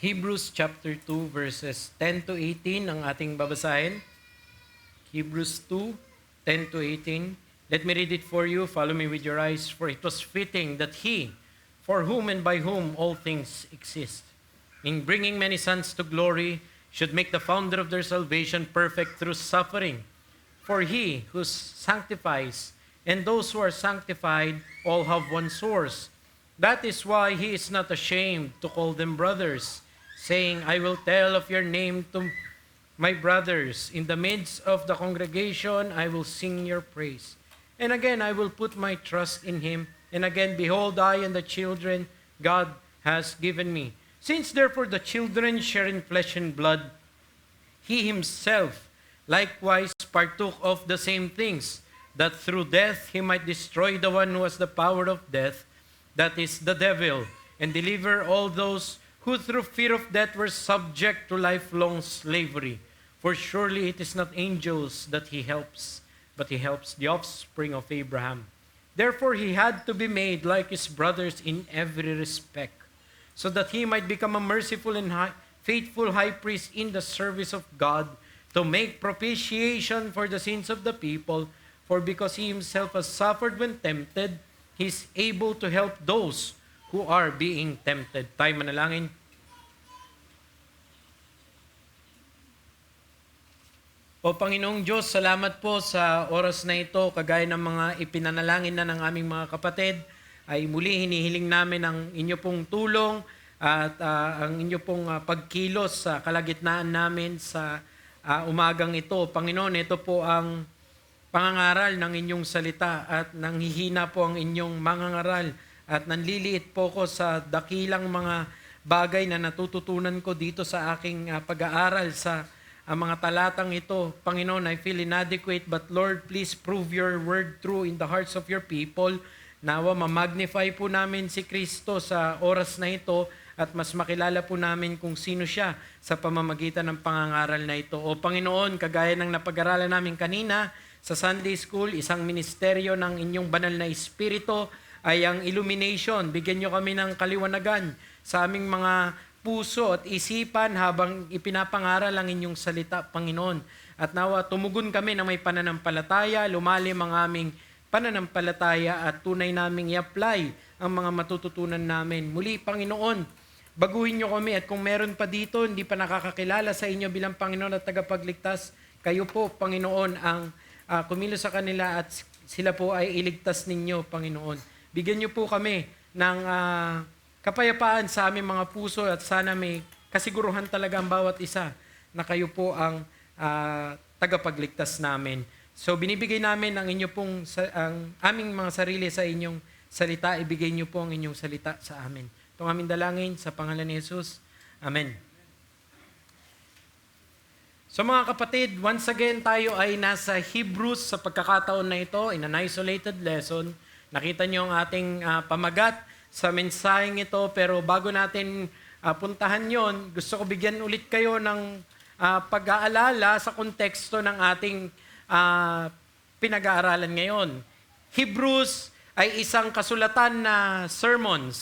Hebrews chapter 2 verses 10 to 18 ang ating babasahin. Hebrews 2, 10 to 18. Let me read it for you. Follow me with your eyes. For it was fitting that He, for whom and by whom all things exist, in bringing many sons to glory, should make the founder of their salvation perfect through suffering. For He who sanctifies and those who are sanctified all have one source. That is why He is not ashamed to call them brothers, saying, I will tell of your name to my brothers. In the midst of the congregation, I will sing your praise. And again, I will put my trust in Him. And again, behold, I and the children God has given me. Since therefore the children share in flesh and blood, He Himself likewise partook of the same things, that through death He might destroy the one who has the power of death, that is the devil, and deliver all those who through fear of death were subject to lifelong slavery. For surely it is not angels that He helps, but He helps the offspring of Abraham. Therefore He had to be made like His brothers in every respect, so that He might become a merciful and faithful high priest in the service of God, to make propitiation for the sins of the people. For because He Himself has suffered when tempted, He is able to help those who are being tempted. Tayo manalangin. O Panginoong Diyos, salamat po sa oras na ito, kagaya ng mga ipinanalangin na ng aming mga kapatid, ay muli hinihiling namin ang inyo pong tulong at ang inyo pong pagkilos sa kalagitnaan namin sa umagang ito. Panginoon, ito po ang pangangaral ng inyong salita at nanghihina po ang inyong mangangaral at nanliliit po ko sa dakilang mga bagay na natututunan ko dito sa aking pag-aaral sa mga talatang ito. Panginoon, I feel inadequate, but Lord, please prove your word true in the hearts of your people. Nawa, ma-magnify po namin si Kristo sa oras na ito at mas makilala po namin kung sino siya sa pamamagitan ng pangangaral na ito. O Panginoon, kagaya ng napag-aralan namin kanina sa Sunday School, isang ministeryo ng inyong banal na Espiritu ay ang illumination. Bigyan nyo kami ng kaliwanagan sa aming mga puso at isipan habang ipinapangaral ang inyong salita, Panginoon. At nawa, tumugon kami na may pananampalataya, lumalim ang aming pananampalataya at tunay naming i-apply ang mga matututunan namin. Muli, Panginoon, baguhin nyo kami at kung meron pa dito, hindi pa nakakakilala sa inyo bilang Panginoon at tagapagligtas, kayo po, Panginoon, ang kumilos sa kanila at sila po ay iligtas ninyo, Panginoon. Bigyan niyo po kami ng kapayapaan sa aming mga puso at sana may kasiguruhan talaga ang bawat isa na kayo po ang tagapagligtas namin. So binibigay namin ang ang aming mga sarili sa inyong salita. Ibigay niyo po ang inyong salita sa amin. Itong aming dalangin sa pangalan ni Jesus. Amen. So mga kapatid, once again tayo ay nasa Hebrews sa pagkakataon na ito in an isolated lesson. Nakita niyo ang ating pamagat sa mensaheng ito, pero bago natin puntahan yon, gusto ko bigyan ulit kayo ng pag-aalala sa konteksto ng ating pinag-aaralan ngayon. Hebrews ay isang kasulatan na sermon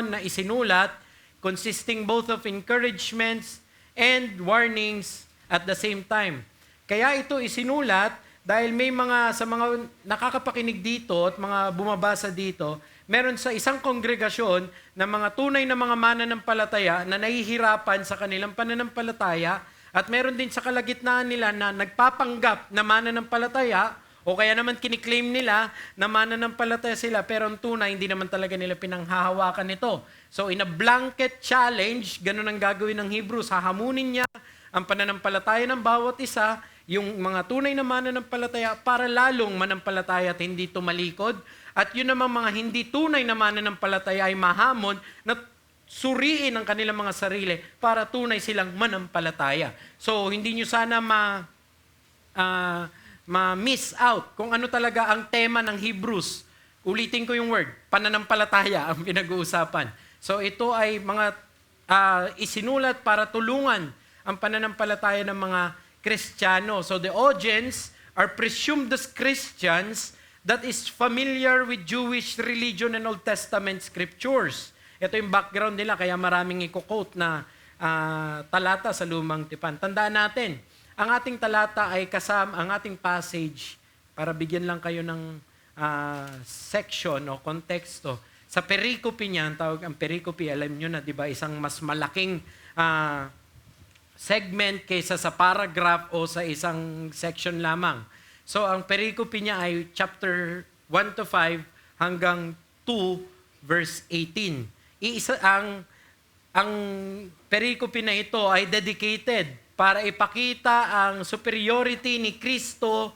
na isinulat, consisting both of encouragements and warnings at the same time. Kaya ito isinulat dahil may sa mga nakakapakinig dito at mga bumabasa dito, meron sa isang kongregasyon na mga tunay na mga mananampalataya na nahihirapan sa kanilang pananampalataya at meron din sa kalagitnaan nila na nagpapanggap na mananampalataya o kaya naman kiniklaim nila na mananampalataya sila pero ang tunay hindi naman talaga nila pinanghahawakan ito. So in a blanket challenge, ganun ang gagawin ng Hebrews, hahamunin niya ang pananampalataya ng bawat isa, yung mga tunay na mananampalataya para lalong manampalataya at hindi tumalikod. At yun namang mga hindi tunay na mananampalataya ay mahamon na suriin ang kanilang mga sarili para tunay silang manampalataya. So hindi nyo sana ma-miss out kung ano talaga ang tema ng Hebrews. Ulitin ko yung word, pananampalataya ang pinag-uusapan. So ito ay mga isinulat para tulungan ang pananampalataya ng mga Kristiyano. So the audience are presumed as Christians that is familiar with Jewish religion and Old Testament scriptures. Ito yung background nila, kaya maraming i-quote na talata sa Lumang Tipan. Tandaan natin, ang ating talata ay kasama, ang ating passage, para bigyan lang kayo ng section o konteksto. Sa pericope niya, ang tawag ang pericope, alam nyo na, di ba, isang mas malaking segment kaysa sa paragraph o sa isang section lamang. So, ang pericope niya ay chapter 1 to 5 hanggang 2 verse 18. Ang pericope na ito ay dedicated para ipakita ang superiority ni Kristo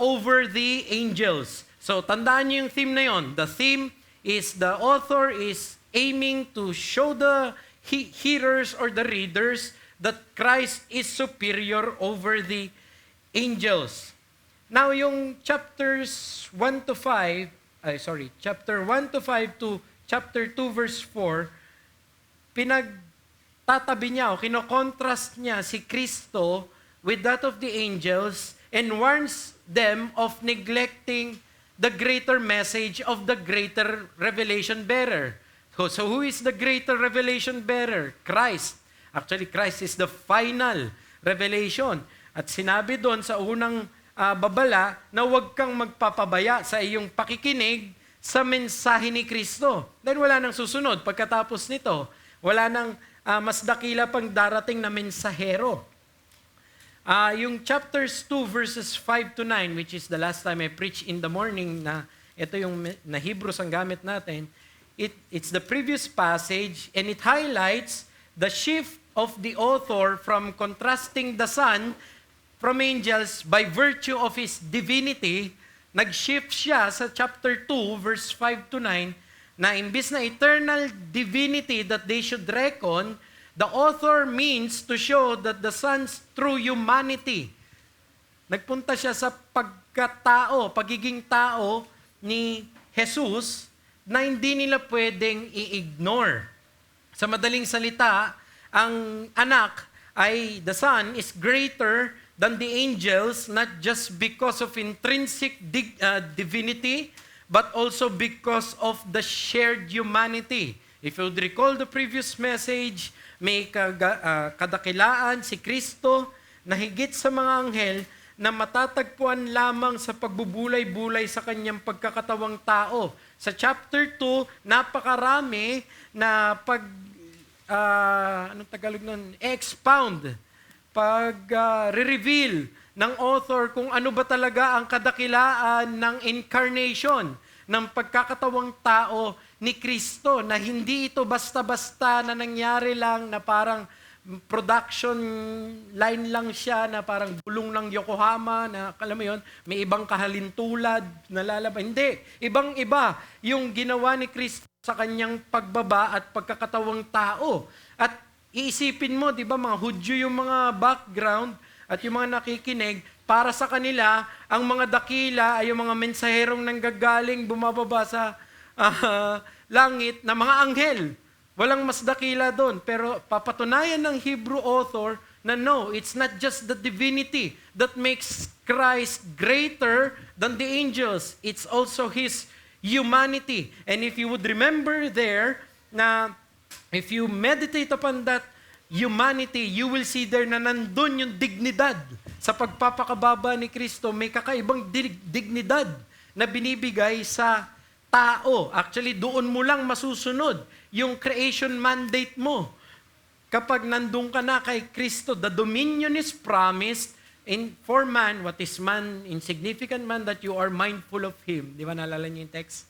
over the angels. So, tandaan niyo yung theme na yon. The theme is the author is aiming to show the hearers or the readers that Christ is superior over the angels. Now, yung chapters 1 to 5, chapter 1 to 5 to chapter 2 verse 4, pinagtatabi niya o kinokontrast niya si Kristo with that of the angels and warns them of neglecting the greater message of the greater revelation bearer. So who is the greater revelation bearer? Christ. Actually, Christ is the final revelation. At sinabi doon sa unang babala na huwag kang magpapabaya sa iyong pakikinig sa mensahe ni Kristo. Dahil wala nang susunod. Pagkatapos nito, wala nang mas dakila pang darating na mensahero. Yung chapters 2 verses 5 to 9, which is the last time I preached in the morning, na ito yung na Hebrews ang gamit natin, it's the previous passage and it highlights the shift of the author from contrasting the Son from angels by virtue of His divinity. Nag-shift siya sa chapter 2 verse 5 to 9 na imbis na eternal divinity that they should reckon, the author means to show that the Son's true humanity. Nagpunta siya sa pagkatao, pagiging tao ni Jesus na hindi nila pwedeng i-ignore. Sa madaling salita, ang anak ay, the Son is greater than the angels, not just because of intrinsic divinity, but also because of the shared humanity. If you would recall the previous message, may kadakilaan si Kristo na higit sa mga anghel na matatagpuan lamang sa pagbubulay-bulay sa kanyang pagkakatawang tao. Sa chapter 2, napakarami na anong Tagalog nun? Expound, re-reveal ng author kung ano ba talaga ang kadakilaan ng incarnation, ng pagkakatawang tao ni Kristo, na hindi ito basta-basta na nangyari lang na parang production line lang siya, na parang bulong ng Yokohama, na alam mo yun, may ibang kahalintulad na lalaban. Hindi, ibang-iba yung ginawa ni Kristo sa kanyang pagbaba at pagkakatawang tao. At iisipin mo, di ba, mga Hudyo yung mga background at yung mga nakikinig, para sa kanila, ang mga dakila ay yung mga mensaherong nanggagaling, bumababa sa langit na mga anghel. Walang mas dakila doon. Pero papatunayan ng Hebrew author na no, it's not just the divinity that makes Christ greater than the angels. It's also His humanity. And if you would remember there, na if you meditate upon that humanity, you will see there na nandun yung dignidad. Sa pagpapakababa ni Kristo, may kakaibang dignidad na binibigay sa tao. Actually, doon mo lang masusunod yung creation mandate mo. Kapag nandun ka na kay Kristo, the dominion is promised for man. What is man? Insignificant man, that you are mindful of Him. Di ba naalala niyo yung text?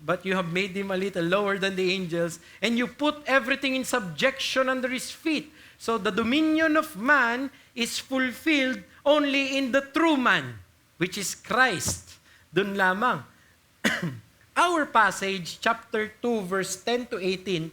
But you have made Him a little lower than the angels, and you put everything in subjection under His feet. So the dominion of man is fulfilled only in the true man, which is Christ. Doon lamang. Our passage, chapter 2, verse 10 to 18,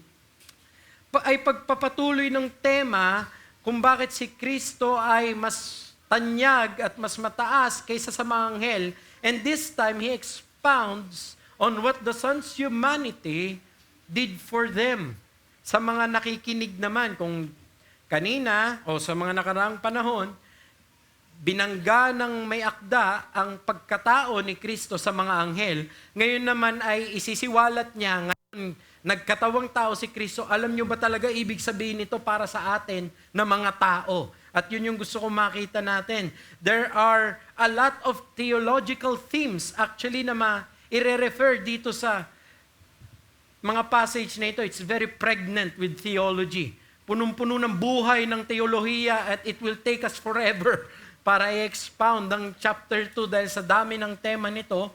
ay pagpapatuloy ng tema kung bakit si Kristo ay mas tanyag at mas mataas kaysa sa mga anghel. And this time, He expounds on what the Son's humanity did for them. Sa mga nakikinig naman, kung kanina o sa mga nakaraang panahon, binangga ng may akda ang pagkatao ni Kristo sa mga anghel. Ngayon naman ay isisiwalat niya ngayon nagkatawang tao si Kristo, alam nyo ba talaga ibig sabihin nito para sa atin na mga tao? At yun yung gusto kong makita natin. There are a lot of theological themes actually na i-refer dito sa mga passage na ito. It's very pregnant with theology. Punong-puno ng buhay ng teolohiya at it will take us forever para i-expound ang chapter 2 dahil sa dami ng tema nito.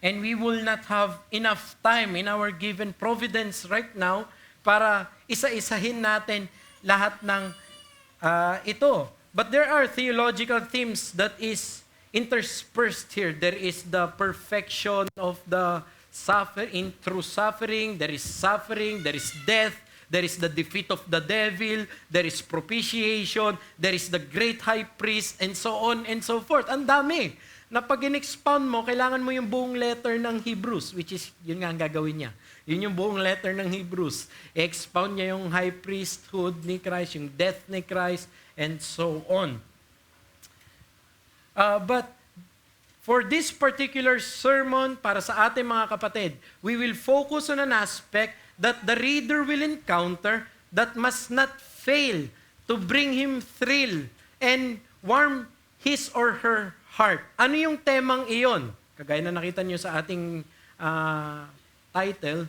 And we will not have enough time in our given providence right now para isa-isahin natin lahat ng ito. But there are theological themes that is interspersed here. There is the perfection of the suffering, through suffering, there is death, there is the defeat of the devil, there is propitiation, there is the great high priest, and so on and so forth. Ang dami. Na pag in-expound mo, kailangan mo yung buong letter ng Hebrews, which is, yun nga ang gagawin niya. Yun yung buong letter ng Hebrews. I-expound niya yung high priesthood ni Christ, yung death ni Christ, and so on. But for this particular sermon, para sa ating mga kapatid, we will focus on an aspect that the reader will encounter that must not fail to bring him thrill and warm his or her heart. Ano yung temang iyon? Kagaya na nakita niyo sa ating title,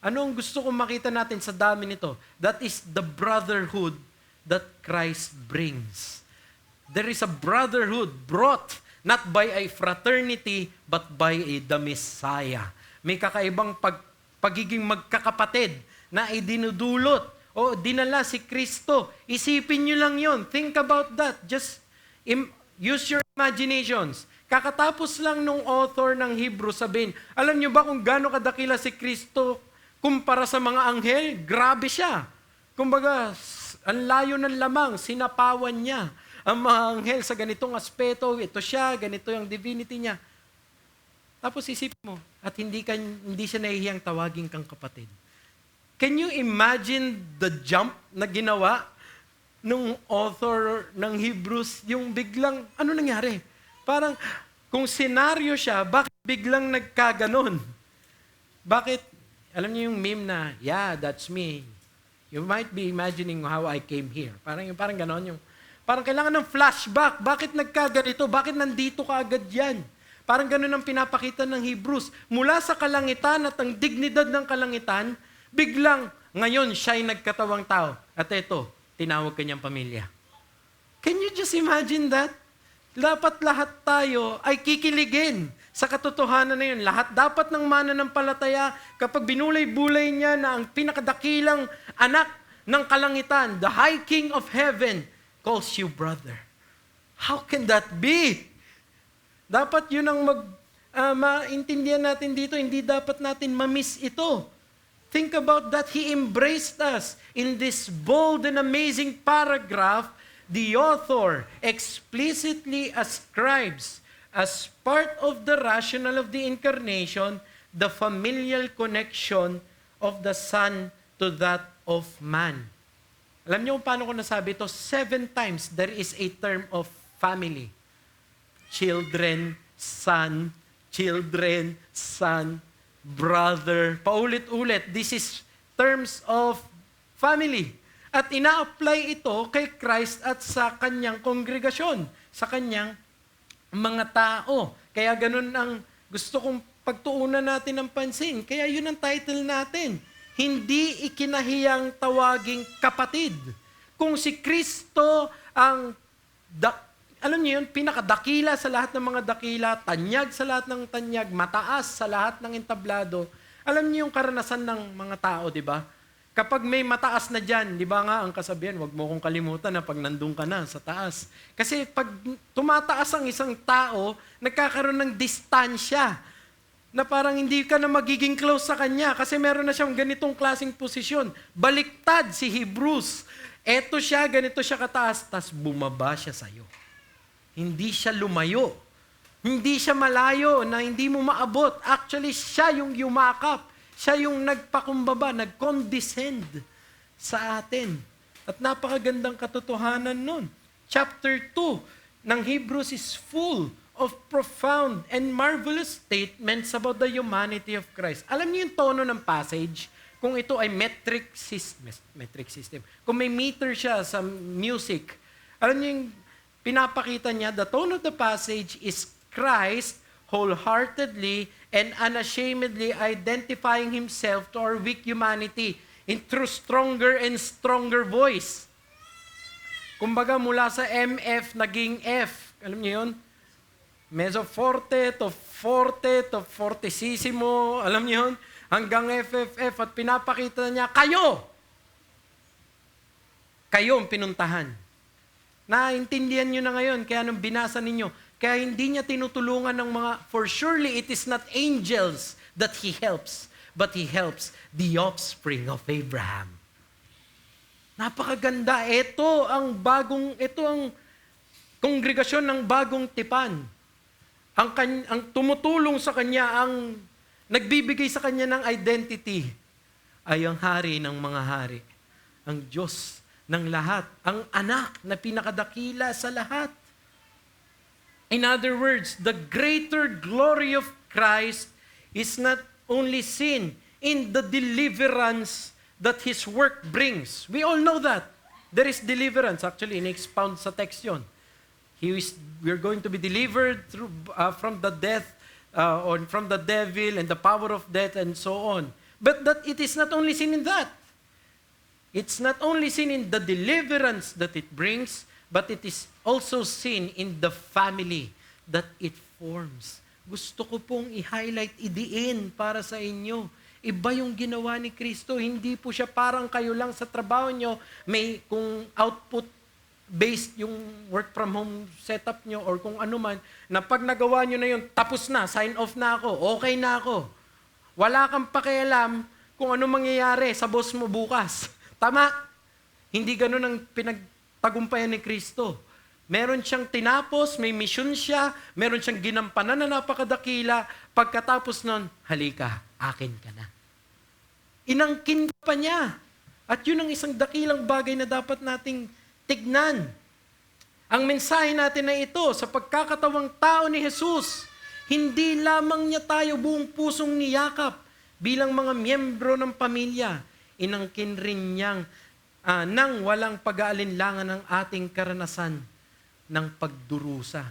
ano ang gusto kong makita natin sa dami nito? That is the brotherhood that Christ brings. There is a brotherhood brought not by a fraternity, but by the Messiah. May kakaibang pagiging magkakapatid na idinudulot o dinala si Kristo. Isipin nyo lang yon. Think about that. Just use your imaginations. Kakatapos lang nung author ng Hebrew sabihin, alam nyo ba kung gaano kadakila si Kristo kumpara sa mga anghel? Grabe siya. Kumbaga, ang layo ng lamang, sinapawan niya ang mga anghel sa ganitong aspeto. Ito siya, ganito yung divinity niya. Tapos isipin mo, at hindi siya nahihiyang tawagin kang kapatid. Can you imagine the jump na ginawa nung author ng Hebrews, yung biglang, ano nangyari? Parang, kung senaryo siya, bakit biglang nagkaganon? Bakit, alam niyo yung meme na, yeah, that's me. You might be imagining how I came here. Parang ganon yung, parang kailangan ng flashback. Bakit nagkaganito? Bakit nandito ka agad yan? Parang ganon ang pinapakita ng Hebrews. Mula sa kalangitan at ang dignidad ng kalangitan, biglang, ngayon, siya'y nagkatawang tao. At eto, tinawag kanyang pamilya. Can you just imagine that? Dapat lahat tayo ay kikiligin sa katotohanan na yun. Lahat dapat ng mananampalataya kapag binulay-bulay niya na ang pinakadakilang anak ng kalangitan, the high king of heaven, calls you brother. How can that be? Dapat yun ang maintindihan natin dito. Hindi dapat natin ma-miss ito. Think about that. He embraced us. In this bold and amazing paragraph, the author explicitly ascribes as part of the rationale of the incarnation, the familial connection of the Son to that of man. Alam niyo kung paano ko nasabi ito? 7 times there is a term of family. Children, son, brother. Paulit-ulit. This is terms of family. At ina-apply ito kay Christ at sa kanyang kongregasyon, sa kanyang mga tao. Kaya ganun ang gusto kong pagtuunan natin ng pansin. Kaya yun ang title natin. Hindi ikinahiyang tawaging kapatid. Kung si Kristo ang, alam niyo yun, pinakadakila sa lahat ng mga dakila, tanyag sa lahat ng tanyag, mataas sa lahat ng entablado, alam niyo yung karanasan ng mga tao, di ba? Kapag may mataas na dyan, di ba nga ang kasabihan, wag mo kong kalimutan na pag nandun ka na sa taas. Kasi pag tumataas ang isang tao, nagkakaroon ng distansya na parang hindi ka na magiging close sa kanya kasi meron na siyang ganitong klaseng posisyon. Baliktad si Hebrews. Eto siya, ganito siya kataas, tas bumaba siya sa'yo. Hindi siya lumayo. Hindi siya malayo na hindi mo maabot. Actually, siya yung yumakap. Siya yung nagpakumbaba, nag-condescend sa atin. At napakagandang katotohanan nun. Chapter 2 ng Hebrews is full of profound and marvelous statements about the humanity of Christ. Alam niyo yung tono ng passage? kung ito ay metric system. Kung may meter siya sa music, alam niyo yung pinapakita niya, the tone of the passage is Christ wholeheartedly and unashamedly identifying himself to our weak humanity through stronger and stronger voice. Kumbaga mula sa MF naging F. Alam niyo yun? Mezzo forte to fortissimo. Alam niyo yun? Hanggang FFF at pinapakita niya, kayo ang pinuntahan. Naintindihan niyo na ngayon, kaya nung binasa ninyo, kaya hindi niya tinutulungan ng mga, for surely it is not angels that he helps, but he helps the offspring of Abraham. Napakaganda. Ito ang kongregasyon ng bagong tipan. Ang tumutulong sa kanya, ang nagbibigay sa kanya ng identity, ay ang hari ng mga hari. Ang Diyos ng lahat. Ang anak na pinakadakila sa lahat. In other words, the greater glory of Christ is not only seen in the deliverance that His work brings. We all know that. There is deliverance. Actually, in-expound sa text yun. We're going to be delivered from the death, or from the devil and the power of death and so on. But that it is not only seen in that. It's not only seen in the deliverance that it brings, but it is also seen in the family that it forms. Gusto ko pong i-highlight, idiin para sa inyo. Iba yung ginawa ni Kristo. Hindi po siya parang kayo lang sa trabaho nyo, may kung output-based yung work from home setup nyo or kung ano man, na pag nagawa nyo na yun, tapos na, sign off na ako, okay na ako. Wala kang pakialam kung ano mangyayari sa boss mo bukas. Tama? Hindi ganun ang pinagtagumpayan ni Kristo. Meron siyang tinapos, may mission siya, meron siyang ginampanan na napakadakila, pagkatapos nun, halika, akin ka na. Inangkin pa niya. At yun ang isang dakilang bagay na dapat nating tignan. Ang mensahe natin na ito, sa pagkakatawang tao ni Jesus, hindi lamang niya tayo buong pusong niyakap bilang mga miyembro ng pamilya. Inangkin rin niyang nang walang pag-aalinlangan ng ating karanasan ng pagdurusa.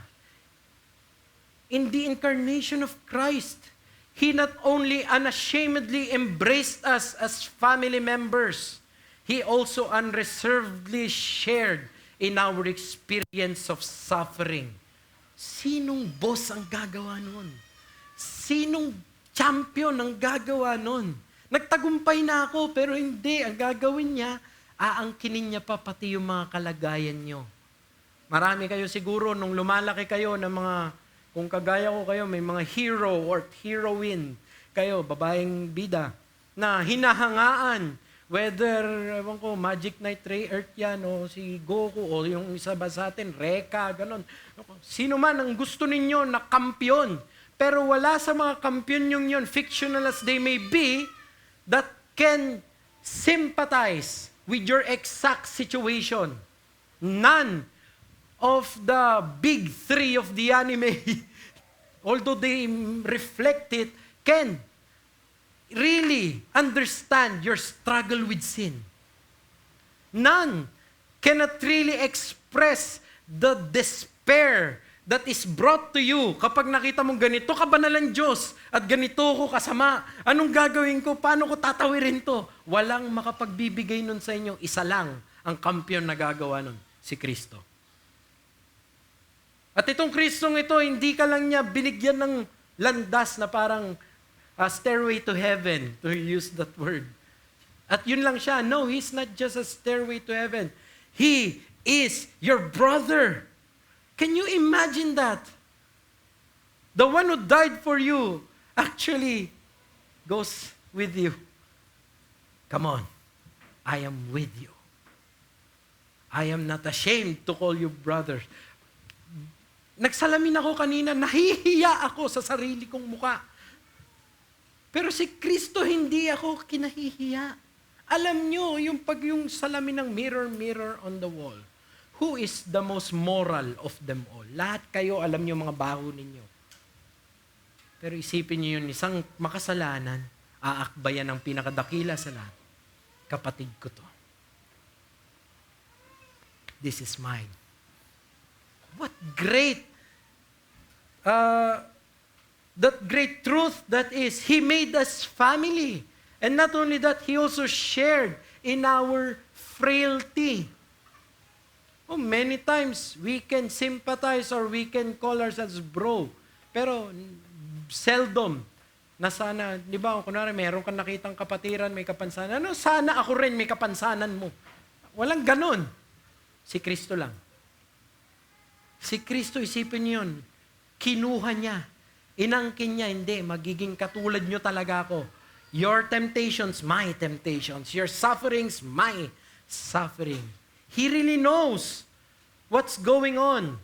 In the incarnation of Christ, He not only unashamedly embraced us as family members, He also unreservedly shared in our experience of suffering. Sinong boss ang gagawa nun? Sinong champion ang gagawa nun? Nagtagumpay na ako, pero hindi. Ang gagawin niya, aangkinin niya pa pati yung mga kalagayan niyo. Marami kayo siguro, nung lumalaki kayo ng mga, kung kagaya ko kayo, may mga hero or heroine kayo, babaeng bida, na hinahangaan, whether, ewan ko, Magic Knight Ray Earth yan, o si Goku, o yung isa ba sa atin, Reka, ganon. Sino man ang gusto ninyo na kampiyon, pero wala sa mga kampiyon yung yun, fictional as they may be, that can sympathize with your exact situation. None of the big three of the anime, although they reflect it, can really understand your struggle with sin. None cannot really express the despair that is brought to you kapag nakita mong ganito kabanalan Diyos at ganito ko kasama. Anong gagawin ko? Paano ko tatawirin to? Walang makapagbibigay nun sa inyo. Isa lang ang kampiyon na gagawa nun, si Kristo. At itong Kristong ito, hindi ka lang niya binigyan ng landas na parang stairway to heaven, to use that word. At yun lang siya. No, He's not just a stairway to heaven. He is your brother. Can you imagine that? The one who died for you actually goes with you. Come on, I am with you. I am not ashamed to call you brothers. Nagsalamin ako kanina, nahihiya ako sa sarili kong muka. Pero si Kristo, hindi ako kinahihiya. Alam nyo, yung salamin ng mirror on the wall, who is the most moral of them all? Lahat kayo, alam nyo mga baho ninyo. Pero isipin nyo yun, isang makasalanan, aakbayan ng pinakadakila sa lahat. Kapatid ko to. This is mine. What great, that great truth that is. He made us family. And not only that, He also shared in our frailty. Oh, many times, we can sympathize or we can call ourselves bro. Pero, seldom na sana, di ba, kunwari, meron kang nakitang kapatiran, may kapansanan. Ano, sana ako rin may kapansanan mo. Walang ganon. Si Kristo lang. Si Kristo, isipin niyo yun. Kinuha niya. Inangkin niya, hindi, magiging katulad niyo talaga ako. Your temptations, my temptations. Your sufferings, my suffering. He really knows what's going on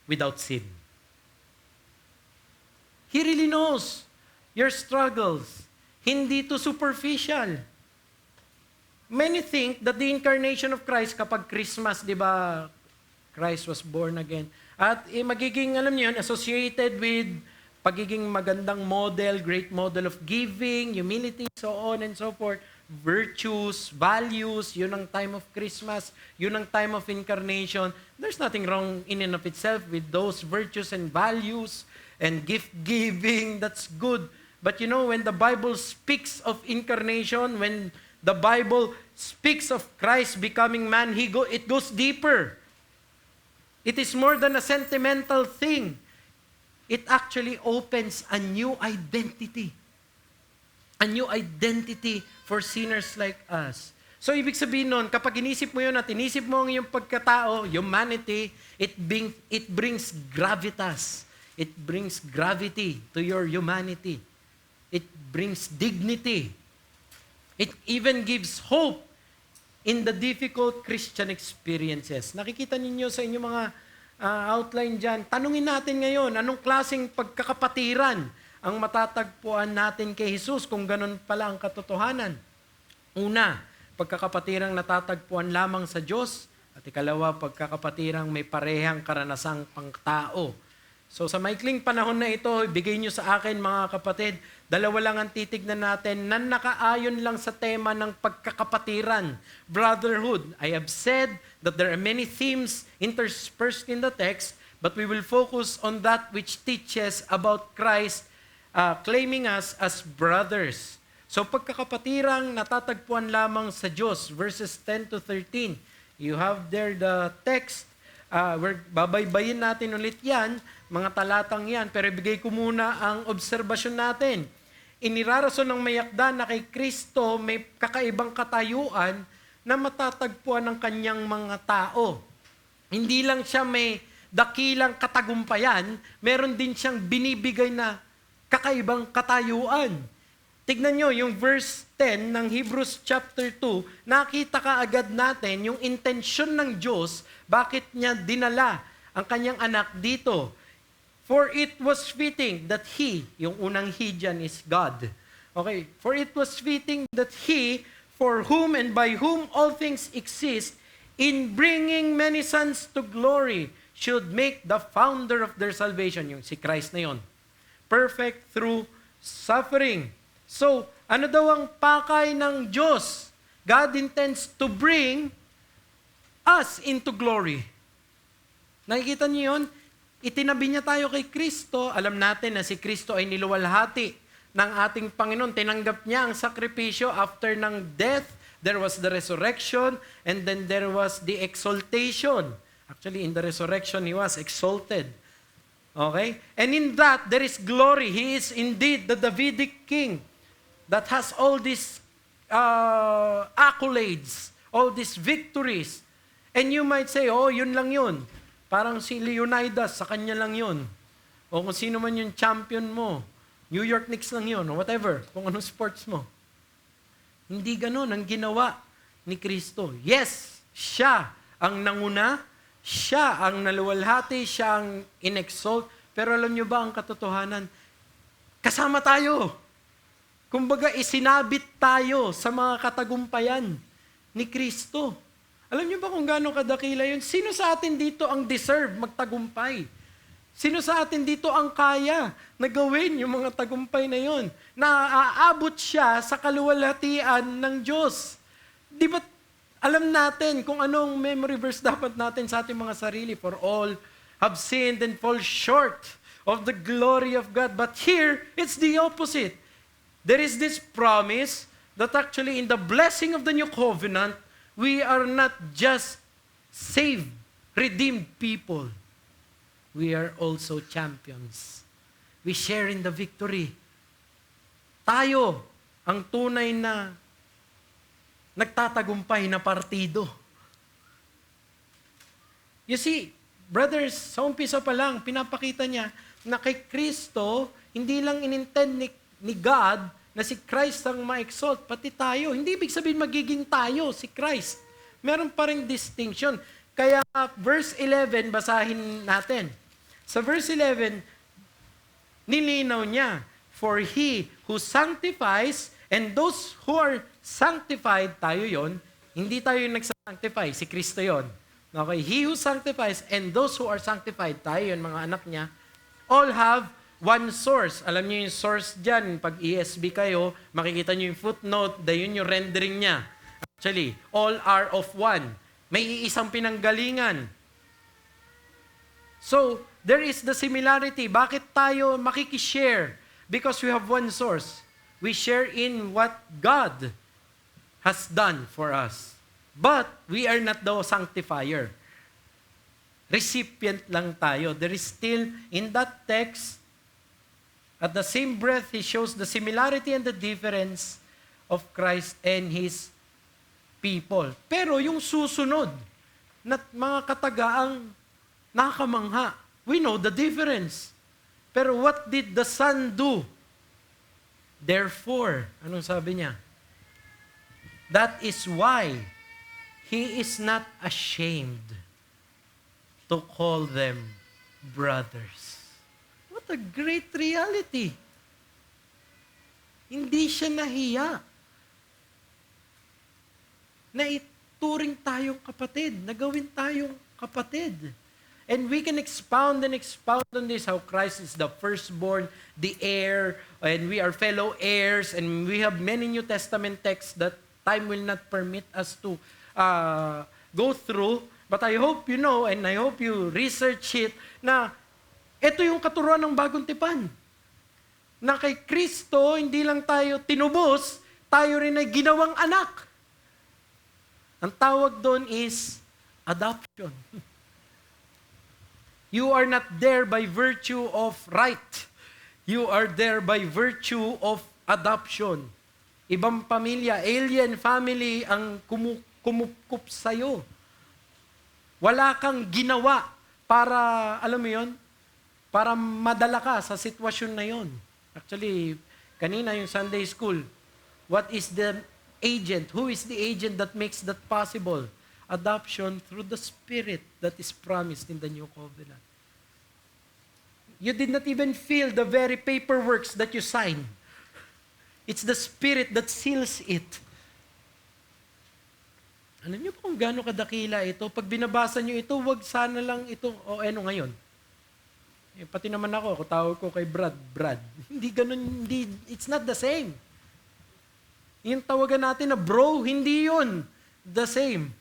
without sin. He really knows your struggles. Hindi to superficial. Many think that the incarnation of Christ, kapag Christmas, di ba, Christ was born again. At magiging, alam niyo yun, associated with pagiging magandang model, great model of giving, humility, so on and so forth, virtues, values, yun ang time of Christmas, yun ang time of incarnation. There's nothing wrong in and of itself with those virtues and values and gift giving, that's good. But you know, when the Bible speaks of incarnation, when the Bible speaks of Christ becoming man, it goes deeper. It is more than a sentimental thing. It actually opens a new identity. A new identity for sinners like us. So, ibig sabihin nun, kapag inisip mo yun at inisip mo ang iyong pagkatao, humanity, it brings gravitas. It brings gravity to your humanity. It brings dignity. It even gives hope in the difficult Christian experiences. Nakikita ninyo sa inyong mga outline dyan. Tanungin natin ngayon, anong klaseng pagkakapatiran ang matatagpuan natin kay Jesus kung ganun pala ang katotohanan? Una, pagkakapatirang natatagpuan lamang sa Diyos. At ikalawa, pagkakapatirang may parehang karanasang pangtao. So sa maikling panahon na ito, ibigay nyo sa akin mga kapatid, dalawa lang ang titignan natin na nakaayon lang sa tema ng pagkakapatiran, brotherhood. I have said that there are many themes interspersed in the text, but we will focus on that which teaches about Christ claiming us as brothers. So pagkakapatirang natatagpuan lamang sa Diyos, verses 10 to 13. You have there the text. Babaybayin natin ulit yan, mga talatang yan, pero ibigay ko muna ang obserbasyon natin. Inirarason ng mayakda na kay Kristo may kakaibang katayuan na matatagpuan ng kanyang mga tao. Hindi lang siya may dakilang katagumpayan, meron din siyang binibigay na kakaibang katayuan. Tignan nyo, yung verse 10 ng Hebrews chapter 2, nakita ka agad natin yung intensyon ng Diyos, bakit niya dinala ang kanyang anak dito. For it was fitting that He, yung unang He dyan is God. Okay, for it was fitting that He, for whom and by whom all things exist, in bringing many sons to glory, should make the founder of their salvation, yung si Christ na yon, perfect through suffering. So, ano daw ang pakay ng Diyos? God intends to bring us into glory. Nakikita niyo yun? Itinabi niya tayo kay Kristo. Alam natin na si Kristo ay niluwalhati ng ating Panginoon. Tinanggap niya ang sakripisyo after ng death. There was the resurrection and then there was the exaltation. Actually, in the resurrection, He was exalted. Okay? And in that, there is glory. He is indeed the Davidic king that has all these accolades, all these victories. And you might say, oh, yun lang yun. Parang si Leonidas, sa kanya lang yun. O kung sino man yung champion mo, New York Knicks lang yun, o whatever, kung anong sports mo. Hindi ganun ang ginawa ni Kristo. Yes, siya ang nanguna, siya ang naluwalhati, siya ang inexalt. Pero alam nyo ba ang katotohanan? Kasama tayo. Kumbaga, isinabit tayo sa mga katagumpayan ni Kristo. Alam niyo ba kung gaano kadakila yun? Sino sa atin dito ang deserve magtagumpay? Sino sa atin dito ang kaya na gawin yung mga tagumpay na yon? Na aabot siya sa kaluwalhatian ng Diyos. Di ba alam natin kung anong memory verse dapat natin sa ating mga sarili? For all have sinned and fall short of the glory of God. But here, it's the opposite. There is this promise that actually in the blessing of the new covenant, we are not just saved, redeemed people. We are also champions. We share in the victory. Tayo ang tunay na nagtatagumpay na partido. You see, brothers, sa umpisa pa lang, pinapakita niya na kay Kristo, hindi lang inintend ni God na si Christ ang ma-exalt, pati tayo. Hindi ibig sabihin magiging tayo, si Christ. Meron pa ring distinction. Kaya verse 11, basahin natin. Sa verse 11, nilinaw niya, for he who sanctifies and those who are sanctified, tayo yon, hindi tayo yung nagsanctify, si Kristo yon. Okay, he who sanctifies and those who are sanctified, tayo yun, mga anak niya, all have one source. Alam niyo yung source dyan, pag ESV kayo, makikita niyo yung footnote, yun yung rendering niya. Actually, all are of one. May iisang pinanggalingan. So, there is the similarity. Bakit tayo makikishare? Because we have one source. We share in what God has done for us. But we are not the sanctifier. Recipient lang tayo. There is still, in that text, at the same breath, he shows the similarity and the difference of Christ and His people. Pero yung susunod, na mga katagaang nakakamangha, we know the difference. Pero what did the Son do? Therefore, anong sabi niya? That is why He is not ashamed to call them brothers. What a great reality. Hindi siya nahiya na ituring tayong kapatid, na gawin tayong kapatid. And we can expound on this, how Christ is the firstborn, the heir, and we are fellow heirs, and we have many New Testament texts that time will not permit us to go through. But I hope you know, and I hope you research it, na ito yung katuruan ng bagong tipan. Na kay Kristo, hindi lang tayo tinubos, tayo rin ay ginawang anak. Ang tawag doon is adoption. You are not there by virtue of right. You are there by virtue of adoption. Ibang pamilya, alien family ang kumupkup sa'yo. Wala kang ginawa para, alam mo yon, para madala ka sa sitwasyon na yon. Actually, kanina yung Sunday school, what is the agent? Who is the agent that makes that possible? Adoption through the Spirit that is promised in the New Covenant. You did not even feel the very paperwork that you signed. It's the Spirit that seals it. Alam niyo kung gaano kadakila ito? Pag binabasa niyo ito, wag sana lang ito, ano ngayon? Pati naman ako tawag ko kay Brad. Hindi ganun, hindi, it's not the same. Yung tawagan natin na bro, hindi yun the same.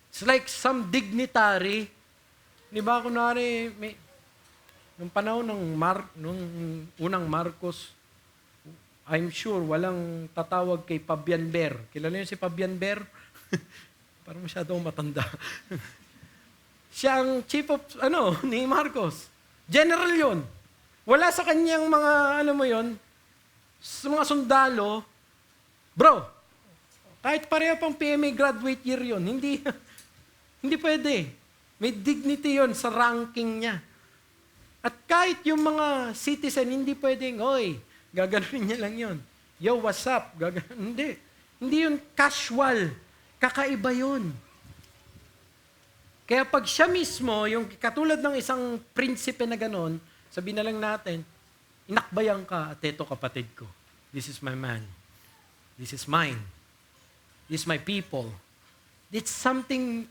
It's like some dignitary. Di ba, kunwari, nung panahon nung unang Marcos, I'm sure walang tatawag kay Pabian Ber. Kilala niyo si Pabian Ber? Parang masyadong matanda. Siya ang chief of, ni Marcos. General yon. Wala sa kanyang mga, sa mga sundalo, bro, kahit pareho pang PMA graduate year yon, hindi pwede. May dignity yon sa ranking niya. At kahit yung mga citizen, hindi pwedeng, gaganunin niya lang yon. Yo, what's up? Hindi. Hindi yun casual. Kakaiba yun. Kaya pag siya mismo, yung katulad ng isang prinsipe na ganon, sabihin na lang natin, inakbayan ka at eto kapatid ko. This is my man. This is mine. This is my people. It's something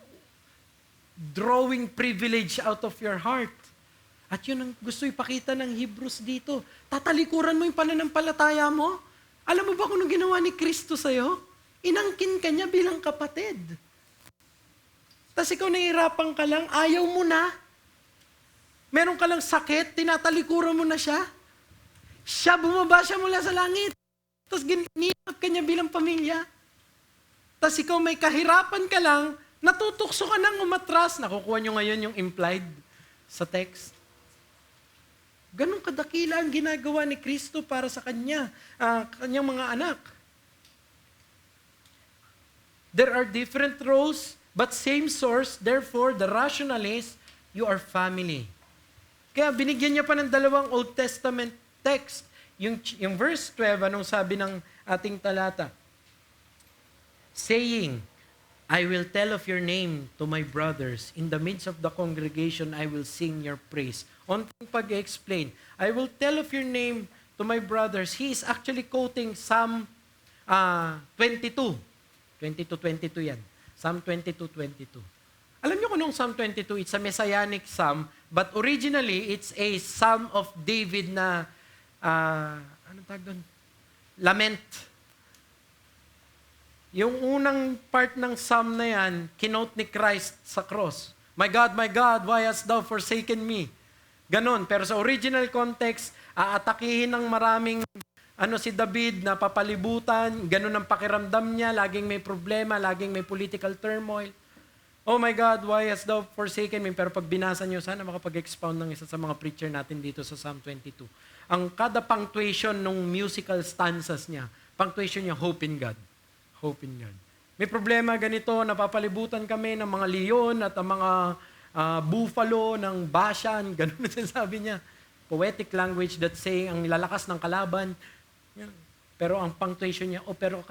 drawing privilege out of your heart. At yun ang gusto ipakita ng Hebrews dito. Tatalikuran mo yung pananampalataya mo. Alam mo ba kung anong ginawa ni Kristo sa'yo? Inangkin ka niya bilang kapatid. Tapos ikaw nahihirapan ka lang, ayaw mo na. Meron ka lang sakit, tinatalikuran mo na siya. Siya, bumaba siya mula sa langit. Tapos ginilap ka niya bilang pamilya. Tapos ikaw may kahirapan ka lang, natutukso ka nang umatras. Nakukuha nyo ngayon yung implied sa text. Ganun kadakila ang ginagawa ni Kristo para sa kanyang mga anak. There are different roles, but same source. Therefore, the rationale is, you are family. Kaya binigyan niya pa ng dalawang Old Testament text. Yung verse 12, anong sabi ng ating talata? Saying, I will tell of your name to my brothers. In the midst of the congregation, I will sing your praise. On pag-explain, I will tell of your name to my brothers. He is actually quoting Psalm 22. 22 yan. Psalm 22. Alam niyo kung anong Psalm 22? It's a messianic psalm, but originally, it's a psalm of David na, ano tawag doon? Lament. Yung unang part ng psalm na yan, kinote ni Christ sa cross. My God, why hast thou forsaken me? Ganon. Pero sa original context, aatakihin ng maraming si David na papalibutan, ganon ang pakiramdam niya, laging may problema, laging may political turmoil. Oh my God, why hast thou forsaken me? Pero pag binasa niyo, sana makapag-expound ng isa sa mga preacher natin dito sa Psalm 22. Ang kada punctuation ng musical stanzas niya, punctuation niya, hope in God. Hope in God. May problema ganito, napapalibutan kami ng mga leon at ang mga buffalo ng Bashan, ganun na sinasabi niya. Poetic language that saying ang lalakas ng kalaban. Yan. Pero ang punctuation niya, pero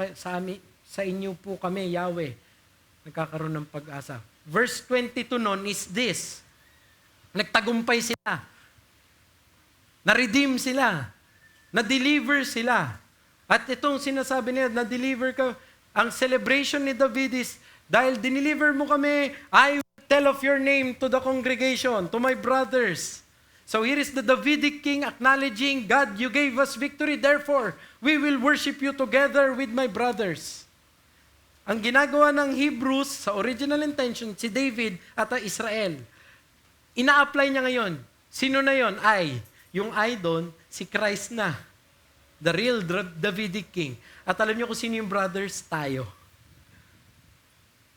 sa inyo po kami, Yahweh, nagkakaroon ng pag-asa. Verse 22 nun is this. Nagtagumpay sila. Na-redeem sila. Na-deliver sila. At itong sinasabi niya, na-deliver ka. Ang celebration ni David is, dahil dineliver mo kami, I will tell of your name to the congregation, to my brothers. So here is the Davidic king acknowledging, God, you gave us victory, therefore, we will worship you together with my brothers. Ang ginagawa ng Hebrews, sa original intention, si David at Israel, ina-apply niya ngayon. Sino na yon? Yung doon, si Christ na. The real Davidic king. At alam niyo kung sino yung brothers? Tayo.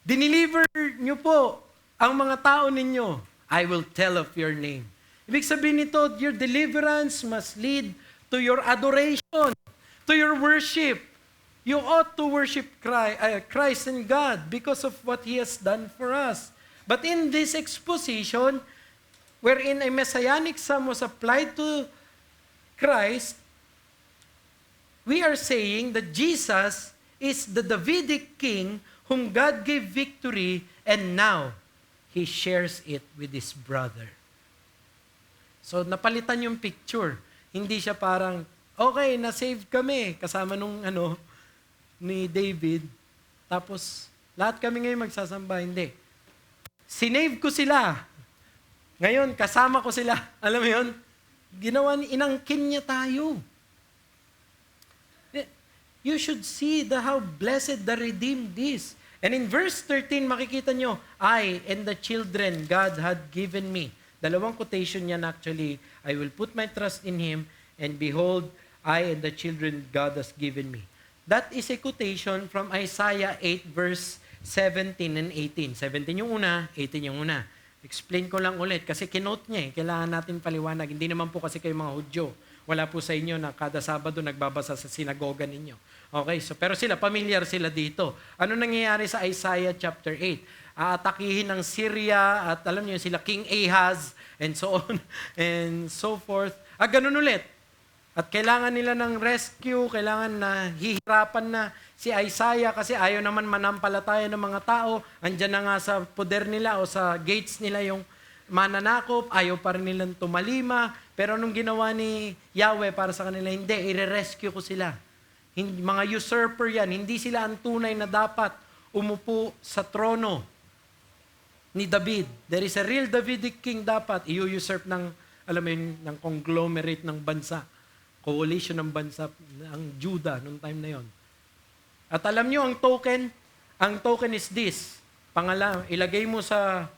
Dineliver niyo po ang mga tao ninyo. I will tell of your name. Ibig sabihin nito, your deliverance must lead to your adoration, to your worship. You ought to worship Christ and God because of what He has done for us. But in this exposition, wherein a messianic psalm was applied to Christ, we are saying that Jesus is the Davidic king whom God gave victory and now He shares it with His brother. So napalitan yung picture. Hindi siya parang, okay, na-save kami kasama nung ni David. Tapos lahat kami ngayon magsasamba. Hindi. Sinave ko sila. Ngayon, kasama ko sila. Alam mo yun? Inangkin niya tayo. You should see how blessed the redeemed is. And in verse 13, makikita nyo, I and the children God had given me. Dalawang quotation yan actually. I will put my trust in Him, and behold, I and the children God has given me. That is a quotation from Isaiah 8 verse 17 and 18. 17 yung una, 18 yung una. Explain ko lang ulit kasi kinote niya Kailangan natin paliwanag. Hindi naman po kasi kayo mga Hudyo. Wala po sa inyo na kada Sabado nagbabasa sa sinagoga ninyo. Okay, pero familiar sila dito. Ano nangyayari sa Isaiah chapter 8? Aatakihin ng Syria at alam niyo sila King Ahaz and so on and so forth. Ganun ulit. At kailangan nila ng rescue, kailangan na hihirapan na si Isaiah kasi ayaw naman manampalataya ng mga tao. Andyan na nga sa poder nila o sa gates nila yung mananakop, ayaw pa rin nilang tumalima. Pero anong ginawa ni Yahweh para sa kanila? Hindi, i-rescue ko sila. Mga usurper yan, hindi sila ang tunay na dapat umupo sa trono. ni David. There is a real Davidic king dapat. I-usurp ng, alam mo yun, ng conglomerate ng bansa. Coalition ng bansa, ang Judah, noong time na yon. At alam nyo, ang token is this. Ilagay mo sa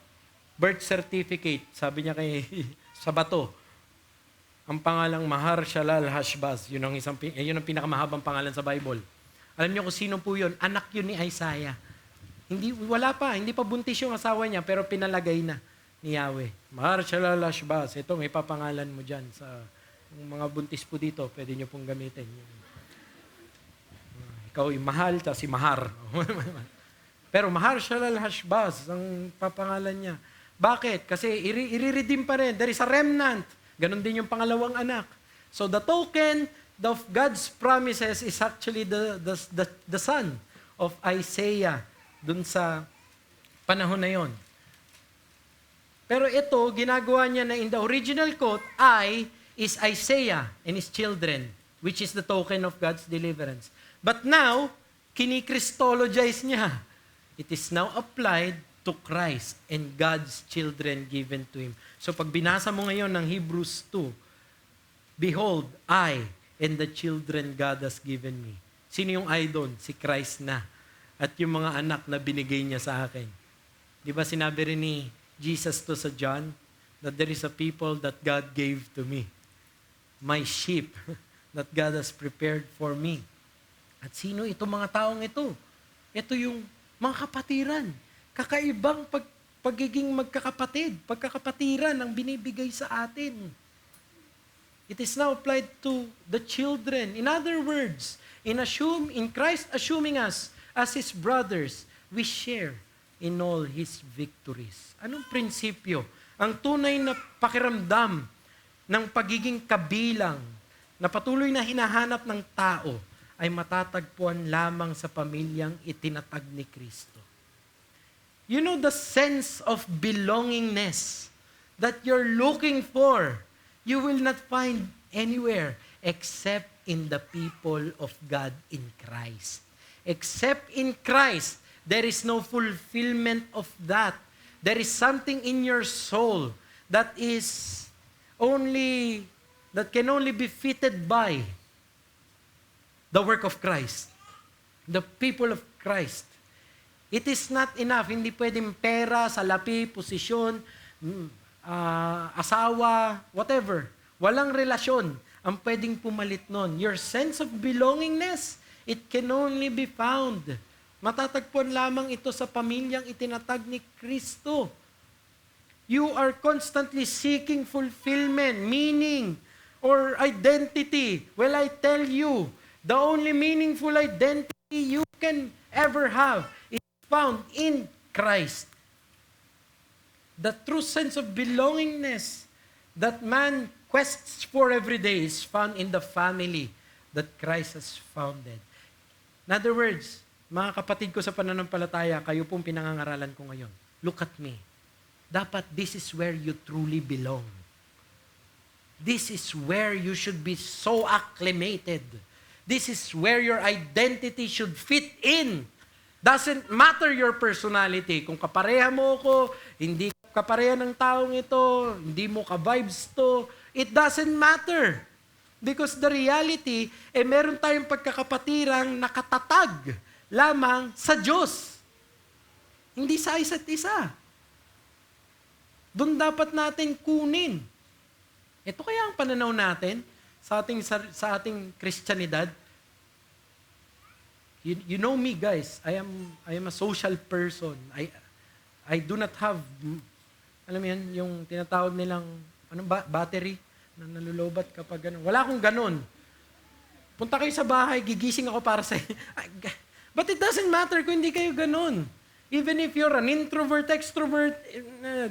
birth certificate, sabi niya kay, sa bato, ang pangalang Maher-shalal-hash-baz. Yun ang pinakamahabang pangalan sa Bible. Alam niyo kung sino po yun? Anak yun ni Isaiah. Hindi pa buntis yung asawa niya, pero pinalagay na ni Yahweh. Maher-shalal-hash-baz. Ito, may papangalan mo dyan. Sa mga buntis po dito, pwede niyo pong gamitin. Ikaw yung mahal, tapos si Mahar. Pero Maher-shalal-hash-baz ang papangalan niya. Bakit? Kasi i-redeem pa rin. There is a remnant. Ganon din yung pangalawang anak. So the token of God's promises is actually the son of Isaiah dun sa panahon na yon. Pero ito, ginagawa niya na in the original quote, I is Isaiah and his children, which is the token of God's deliverance. But now, kini-Christologize niya. It is now applied to Christ and God's children given to Him. So pag binasa mo ngayon ng Hebrews 2, Behold, I and the children God has given me. Sino yung I doon? Si Christ na. At yung mga anak na binigay niya sa akin. Di ba sinabi rin ni Jesus to sa John, that there is a people that God gave to me. My sheep that God has prepared for me. At sino itong mga taong ito? Ito yung mga kapatiran. Kakaibang pagiging magkakapatid, pagkakapatiran ang binibigay sa atin. It is now applied to the children. In other words, in Christ assuming us as His brothers, we share in all His victories. Anong prinsipyo? Ang tunay na pakiramdam ng pagiging kabilang na patuloy na hinahanap ng tao ay matatagpuan lamang sa pamilyang itinatag ni Kristo. You know the sense of belongingness that you're looking for, you will not find anywhere except in the people of God in Christ. Except in Christ, there is no fulfillment of that. There is something in your soul that can only be fitted by the work of Christ, the people of Christ. It is not enough. Hindi pwedeng pera, salapi, posisyon, asawa, whatever. Walang relasyon ang pwedeng pumalit nun. Your sense of belongingness, it can only be found. Matatagpuan lamang ito sa pamilyang itinatag ni Kristo. You are constantly seeking fulfillment, meaning, or identity. Well, I tell you, the only meaningful identity you can ever have is found in Christ. The true sense of belongingness that man quests for every day is found in the family that Christ has founded. In other words, mga kapatid ko sa pananampalataya, kayo pong pinangangaralan ko ngayon. Look at me. Dapat this is where you truly belong. This is where you should be so acclimated. This is where your identity should fit in. Doesn't matter your personality. Kung kapareha mo ko, hindi kapareha ng taong ito, hindi mo ka-vibes to, it doesn't matter. Because the reality, meron tayong pagkakapatirang nakatatag lamang sa Diyos. Hindi sa isa't isa. Doon dapat natin kunin. Ito kaya ang pananaw natin sa ating Kristyanidad. You know me, guys. I am a social person. I do not have, alam mo yan, yung tinatawag nilang battery na nalulobat kapag gano'n. Wala akong gano'n. Punta kayo sa bahay, gigising ako para sa But it doesn't matter kung hindi kayo gano'n. Even if you're an introvert, extrovert,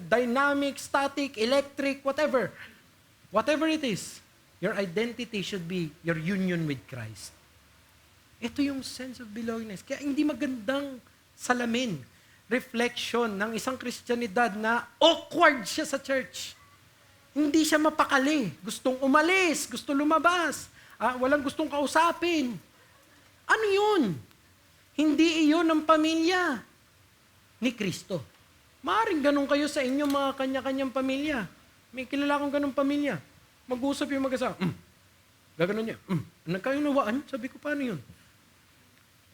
dynamic, static, electric, whatever. Whatever it is, your identity should be your union with Christ. Ito yung sense of belongingness. Kaya hindi magandang salamin, reflection ng isang Kristyanidad na awkward siya sa church. Hindi siya mapakali. Gustong umalis, gusto lumabas. Walang gustong kausapin. Ano yun? Hindi iyon ang pamilya ni Kristo. Maaring ganun kayo sa inyong mga kanya-kanyang pamilya. May kilala akong ganung pamilya. Mag-usap yung mag-asawa. Gaganon niya. Nagkayunawaan? Sabi ko, paano yun?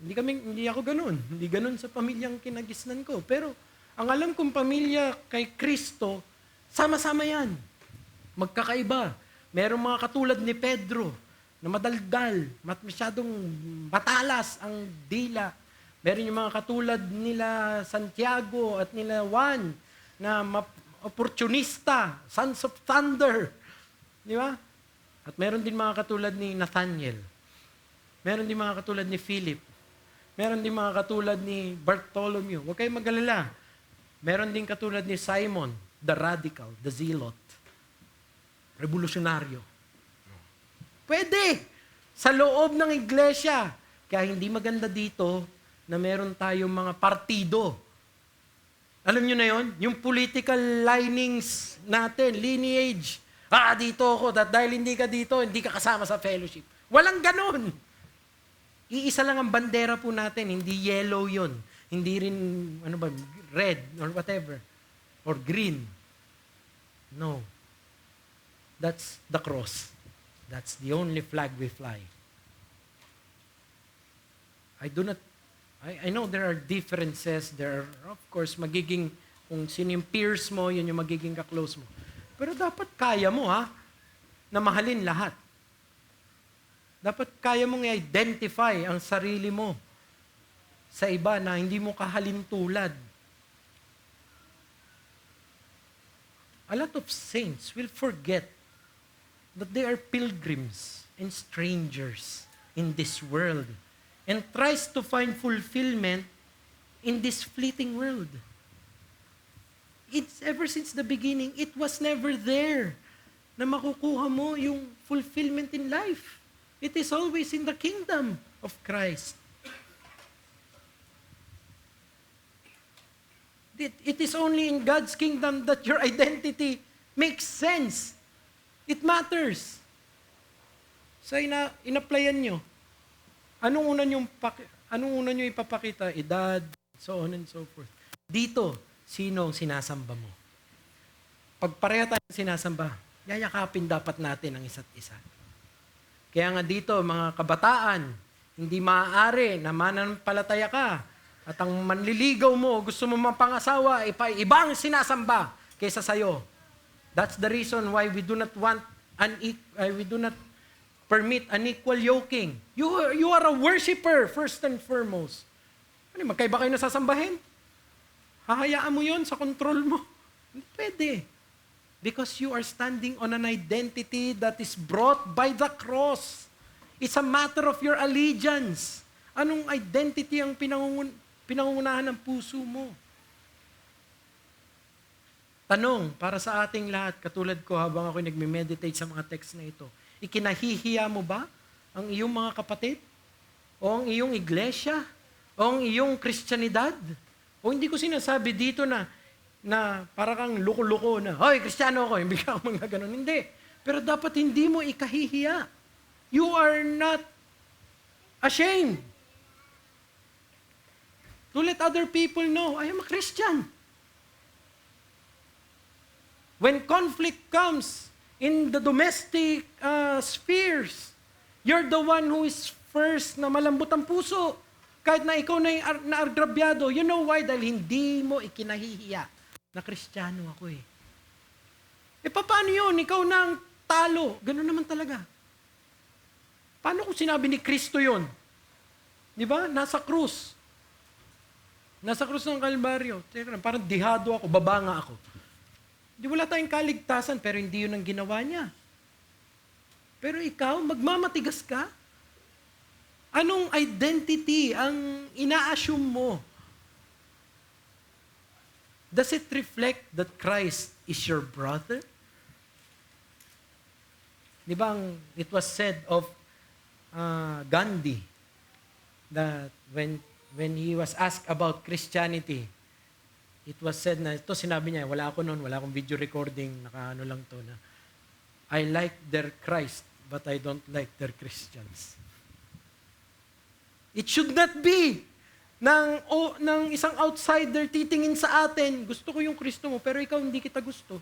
Hindi ako ganun. Hindi ganun sa pamilyang kinagisnan ko. Pero ang alam kong pamilya kay Kristo, sama-sama yan. Magkakaiba. Merong mga katulad ni Pedro na madaldal, masyadong matalas ang dila. Meron yung mga katulad nila Santiago at nila Juan na opportunista, sons of thunder. Di ba? At meron din mga katulad ni Nathaniel. Meron din mga katulad ni Philip. Meron din mga katulad ni Bartholomew. Huwag kayong mag-alala. Meron din katulad ni Simon, the radical, the zealot. Revolusyonaryo. Pwede. Sa loob ng iglesia. Kaya hindi maganda dito na meron tayong mga partido. Alam nyo na yon? Yung political linings natin, lineage. Dito ako, dahil hindi ka dito, hindi ka kasama sa fellowship. Walang ganon. Iisa lang ang bandera po natin, hindi yellow yon. Hindi rin, red or whatever. Or green. No. That's the cross. That's the only flag we fly. I know there are differences. There are, of course, kung sino yung peers mo, yun yung magiging ka-close mo. Pero dapat kaya mo, na mahalin lahat. Dapat kaya mong i-identify ang sarili mo sa iba na hindi mo kahalin tulad. A lot of saints will forget that they are pilgrims and strangers in this world and tries to find fulfillment in this fleeting world. It's ever since the beginning, it was never there na makukuha mo yung fulfillment in life. It is always in the kingdom of Christ. It is only in God's kingdom that your identity makes sense. It matters. So in-applyan nyo, anong una nyo ipapakita? Edad, so on and so forth. Dito, sino ang sinasamba mo? Pag pareha tayo sinasamba, yayakapin dapat natin ang isa't isa. Kaya nga dito, mga kabataan, hindi maaari na mananampalataya ka at ang manliligaw mo, gusto mo mapangasawa, ibang sinasamba kaysa sayo. That's the reason why we do not permit unequal yoking. You are a worshiper, first and foremost. Magkaiba kayo nasasambahin? Hahayaan mo yon sa control mo? Hindi pwede. Because you are standing on an identity that is brought by the cross. It's a matter of your allegiance. Anong identity ang pinangungunahan ng puso mo? Tanong, para sa ating lahat, katulad ko habang ako nagme-meditate sa mga text na ito, ikinahihiya mo ba ang iyong mga kapatid? O ang iyong iglesia? O ang iyong Kristyanidad? O hindi ko sinasabi dito na para kang luko-luko na, hoy, Kristiyano ako, hindi ka mga ganun. Hindi. Pero dapat hindi mo ikahihiya. You are not ashamed. To let other people know, I am a Christian. When conflict comes in the domestic spheres, you're the one who is first na malambot ang puso. Kahit na ikaw na yung naagrabyado, you know why? Dahil hindi mo ikinahihiya na Kristiyano ako eh. Paano yun? Ikaw na ang talo. Ganun naman talaga. Paano kung sinabi ni Kristo yun? Di ba? Nasa krus. Nasa krus ng Kalbaryo. Parang dihado ako, babanga ako. Di wala tayong kaligtasan, pero hindi yun ang ginawa niya. Pero ikaw, magmamatigas ka? Anong identity ang ina-assume mo? Does it reflect that Christ is your brother? Di ba it was said of Gandhi that when he was asked about Christianity, it was said na, ito sinabi niya, wala akong video recording, nakaano lang to na, I like their Christ, but I don't like their Christians. It should not be ng isang outsider titingin sa atin, gusto ko yung Kristo mo, pero ikaw hindi kita gusto.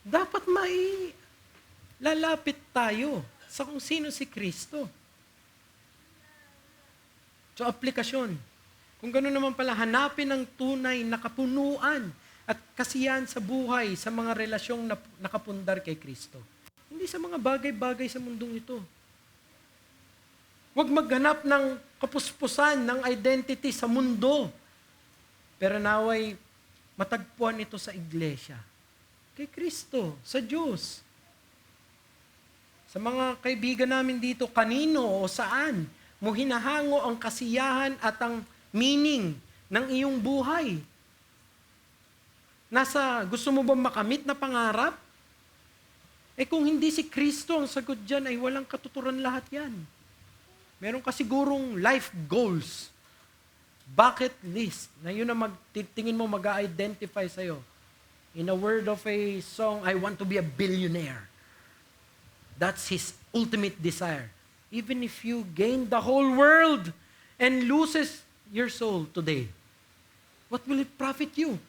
Dapat lalapit tayo sa kung sino si Kristo. So, aplikasyon. Kung gano'n naman pala, hanapin ang tunay na kapunuan at kasiyahan sa buhay sa mga relasyong nakapundar kay Kristo. Hindi sa mga bagay-bagay sa mundong ito. Huwag maghanap ng kapuspusan ng identity sa mundo. Pero naway matagpuan ito sa iglesia. Kay Kristo, sa Diyos. Sa mga kaibigan namin dito, kanino o saan mo hinahango ang kasiyahan at ang meaning ng iyong buhay? Gusto mo ba makamit na pangarap? Kung hindi si Kristo ang sagot dyan, ay walang katuturan lahat yan. Meron ka sigurong life goals, bucket list, na yun ang tingin mo mag-identify sa'yo. In a word of a song, I want to be a billionaire. That's his ultimate desire. Even if you gain the whole world and loses your soul today, what will it profit you?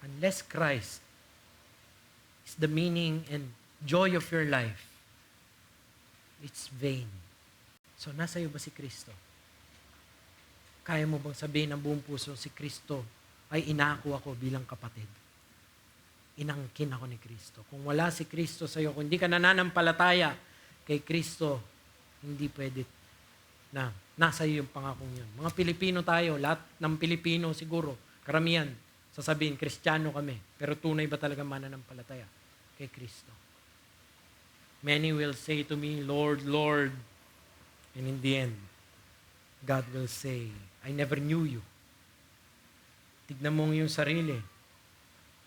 Unless Christ is the meaning and joy of your life, it's vain. So, nasa iyo ba si Kristo? Kaya mo bang sabihin ng buong puso, si Kristo ay inako ako bilang kapatid? Inangkin ako ni Kristo. Kung wala si Kristo sa iyo, kung hindi ka nananampalataya kay Kristo, hindi pwede na nasa iyo yung pangakong yun. Mga Pilipino tayo, lahat ng Pilipino siguro, karamihan, sasabihin, Kristiyano kami. Pero tunay ba talaga mananampalataya kay Kristo? Many will say to me, Lord, Lord. And in the end, God will say, I never knew you. Tignan mo yung sarili.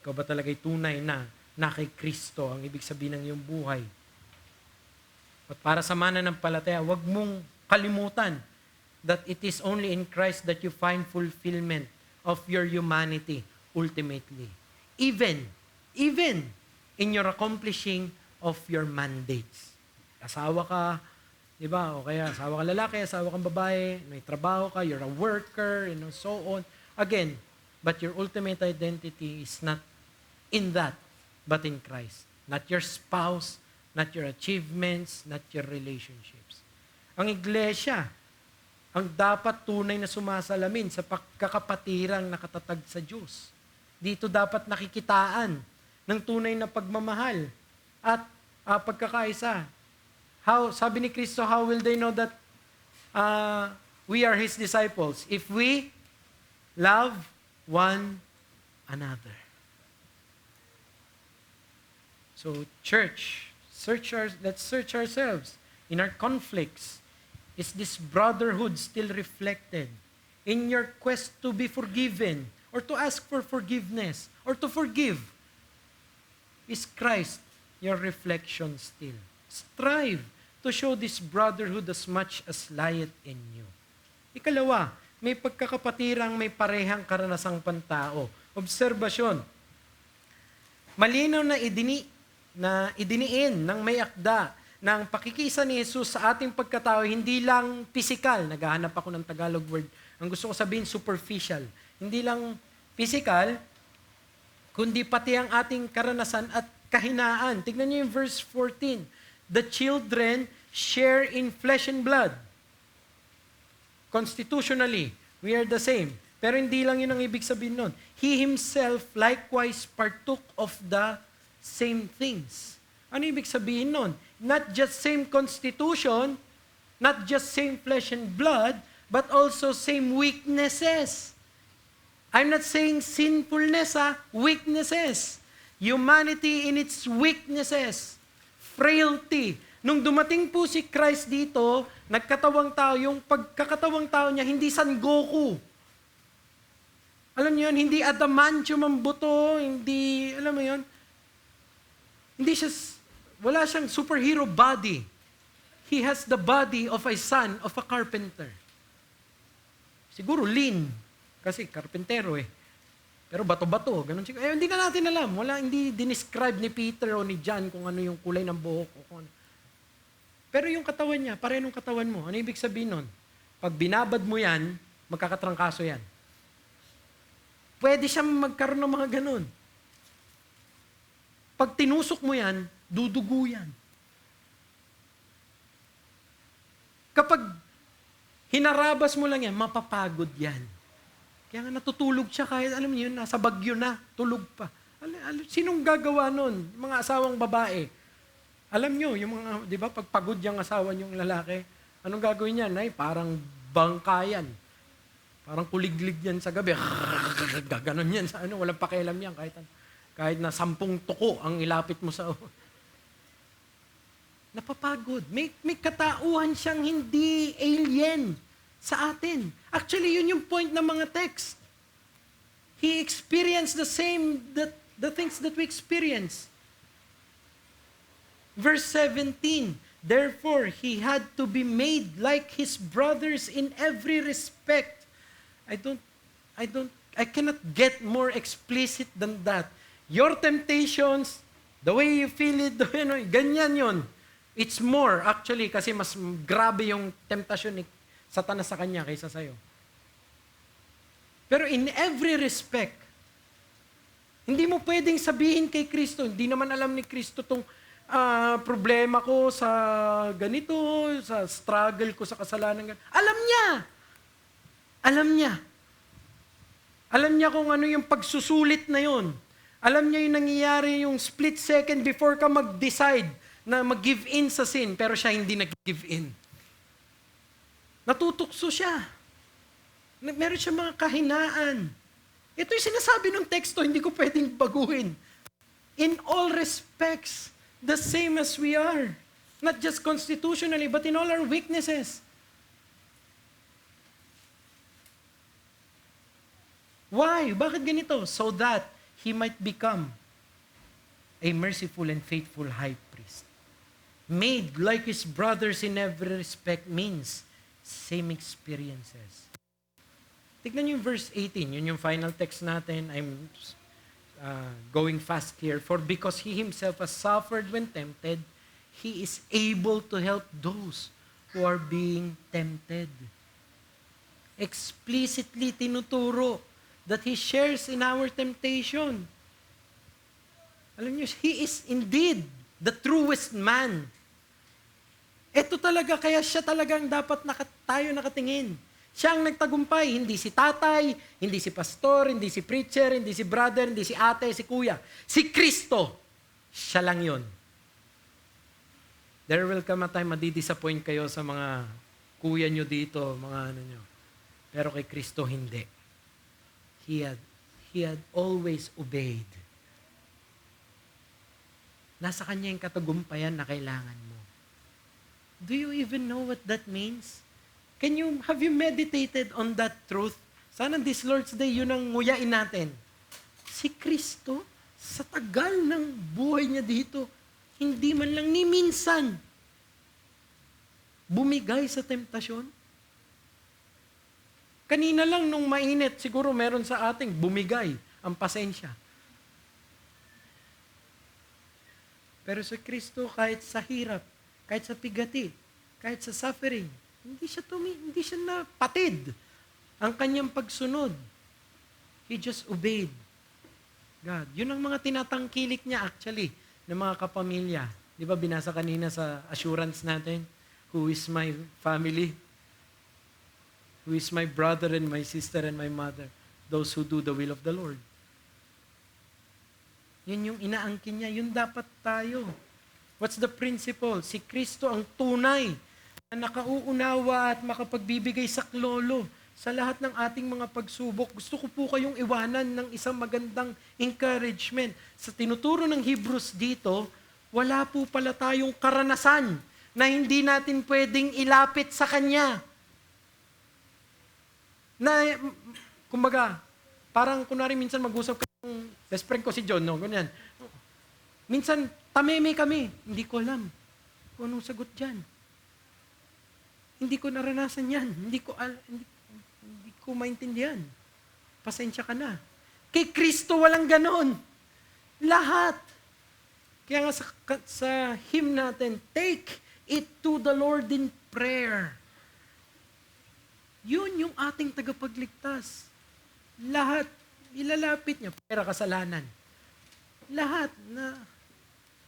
Ikaw ba talaga'y tunay na kay Kristo ang ibig sabihin ng iyong buhay? At para sa mananampalataya, huwag mong kalimutan that it is only in Christ that you find fulfillment of your humanity ultimately. Even in your accomplishing of your mandates. Asawa ka, di ba? O kaya asawa ka lalaki, asawa kang babae, may trabaho ka, you're a worker, so on. Again, but your ultimate identity is not in that, but in Christ. Not your spouse, not your achievements, not your relationships. Ang iglesia, ang dapat tunay na sumasalamin sa pagkakapatirang nakatatag sa Diyos. Dito dapat nakikitaan ng tunay na pagmamahal at pagkakaisa. Sabi ni Kristo, how will they know that we are His disciples? If we love one another. So, church, let's search ourselves in our conflicts. Is this brotherhood still reflected in your quest to be forgiven or to ask for forgiveness or to forgive? Is Christ your reflection still? Strive to show this brotherhood as much as lieth in you. Ikalawa, may pagkakapatirang may parehang karanasang pantao. Obserbasyon. Malinaw na idiniin ng may akda ng pakikisa ni Jesus sa ating pagkatao, hindi lang physical. Naghahanap ako ng Tagalog word. Ang gusto ko sabihin, superficial. Hindi lang physical, kundi pati ang ating karanasan at kahinaan. Tignan niyo yung verse 14. The children share in flesh and blood. Constitutionally, we are the same. Pero hindi lang yun ang ibig sabihin nun. He himself likewise partook of the same things. Ano ibig sabihin nun? Not just same constitution, not just same flesh and blood, but also same weaknesses. I'm not saying sinfulness, weaknesses. Humanity in its weaknesses. Frailty. Nung dumating po si Christ dito, nagkatawang tao, yung pagkakatawang tao niya, hindi San Goku. Alam niyo yun, hindi adamantium ang buto, hindi, alam mo yun, hindi siya, wala siyang superhero body. He has the body of a son of a carpenter. Siguro lean, kasi karpentero Pero bato-bato, ganun siguro. Hindi na natin alam. Hindi dinescribe ni Peter o ni John kung ano yung kulay ng buhok. Pero yung katawan niya, pareho ng katawan mo. Ano ibig sabihin nun? Pag binabad mo yan, magkakatrangkaso yan. Pwede siyang magkaroon ng mga ganun. Pag tinusok mo yan, dudugo yan. Kapag hinarabas mo lang yan, mapapagod yan. Kaya nga natutulog siya kahit, alam niyo yun, nasa bagyo na, tulog pa. Sinong gagawa nun? Mga asawang babae. Alam niyo, yung mga, di ba, pag pagod yung asawa niyong lalaki, anong gagawin niya? Ay, parang bangkayan. Parang kuliglig yan sa gabi. Gaganon yan sa ano, walang pakialam yan. Kahit na 10 tuko ang ilapit mo sa... Napapagod. May katauhan siyang hindi alien sa atin. Actually, yun yung point ng mga text. He experienced the same, the things that we experience. Verse 17, therefore, he had to be made like his brothers in every respect. I cannot get more explicit than that. Your temptations, the way you feel it, ganyan yon. It's more, actually, kasi mas grabe yung temptasyon ni Satanas sa kanya kaysa sa'yo. Pero in every respect, hindi mo pwedeng sabihin kay Kristo, hindi naman alam ni Kristo tong problema ko sa ganito, sa struggle ko sa kasalanan. Alam niya! Alam niya. Alam niya kung ano yung pagsusulit na yon. Alam niya yung nangyayari yung split second before ka mag-decide na mag-give in sa sin, pero siya hindi nag-give in. Natutukso siya. Meron siya mga kahinaan. Ito yung sinasabi ng teksto, hindi ko pwedeng baguhin. In all respects, the same as we are. Not just constitutionally, but in all our weaknesses. Why? Bakit ganito? So that he might become a merciful and faithful high priest. Made like his brothers in every respect means same experiences. Tignan niyo yung verse 18. Yun yung final text natin. I'm going fast here. For because he himself has suffered when tempted, he is able to help those who are being tempted. Explicitly tinuturo that he shares in our temptation. Alam niyo, he is indeed the truest man. Ito talaga, kaya siya talagang dapat tayo nakatingin. Siya ang nagtagumpay, hindi si tatay, hindi si pastor, hindi si preacher, hindi si brother, hindi si ate, si kuya. Si Kristo, siya lang yun. There will come a time, madidisappoint kayo sa mga kuya nyo dito, mga ano nyo. Pero kay Kristo, hindi. He had always obeyed. Nasa kanya yung katagumpayan na kailangan mo. Do you even know what that means? Have you meditated on that truth? Sana this Lord's Day, yun ang nguyain natin. Si Kristo, sa tagal ng buhay niya dito, hindi man lang ni minsan bumigay sa temptasyon. Kanina lang nung mainit, siguro meron sa ating bumigay ang pasensya. Pero si Kristo, kahit sa hirap, kahit sa pigati, kahit sa suffering, hindi siya napatid ang kanyang pagsunod. He just obeyed God. Yun ang mga tinatangkilik niya actually ng mga kapamilya. Di ba binasa kanina sa assurance natin? Who is my family? Who is my brother and my sister and my mother? Those who do the will of the Lord. Yun yung inaangkin niya. Yun dapat tayo. What's the principle? Si Kristo ang tunay na nakauunawa at makapagbibigay saklolo sa lahat ng ating mga pagsubok. Gusto ko po kayong iwanan ng isang magandang encouragement. Sa tinuturo ng Hebrews dito, wala po pala tayong karanasan na hindi natin pwedeng ilapit sa Kanya. Na, kumbaga, parang kunwari minsan mag-usap ka ng best friend ko si John, no? Ganyan. Minsan, tameme kami. Hindi ko alam kung anong sagot dyan. Hindi ko naranasan yan. Hindi ko maintindihan. Pasensya ka na. Kay Kristo walang ganon. Lahat. Kaya nga sa hymn natin, take it to the Lord in prayer. Yun yung ating tagapagligtas. Lahat, ilalapit niya. Pera, kasalanan. Lahat na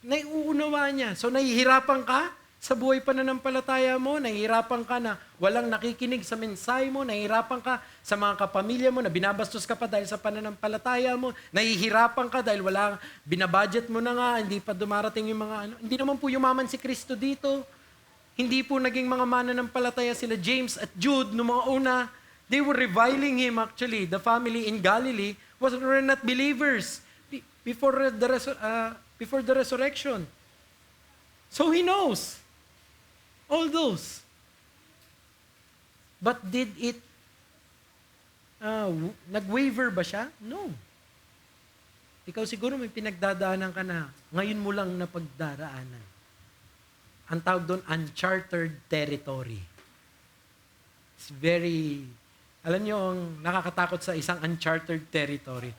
naiuunawa niya. So, nahihirapan ka sa buhay pananampalataya mo, nahihirapan ka na walang nakikinig sa mensahe mo, nahihirapan ka sa mga kapamilya mo na binabastos ka pa dahil sa pananampalataya mo, nahihirapan ka dahil wala, binabudget mo na nga, hindi pa dumarating yung mga ano. Hindi naman po yumaman si Kristo dito. Hindi po naging mga mananampalataya sila James at Jude no mga una. They were reviling him actually. The family in Galilee were not believers before the resurrection. So he knows all those. But did it nag-waver ba siya? No. Ikaw siguro may pinagdadaanan ka na ngayon mo lang napagdaraanan. Ang tawag doon, uncharted territory. It's very, alam nyo, ang nakakatakot sa isang uncharted territory.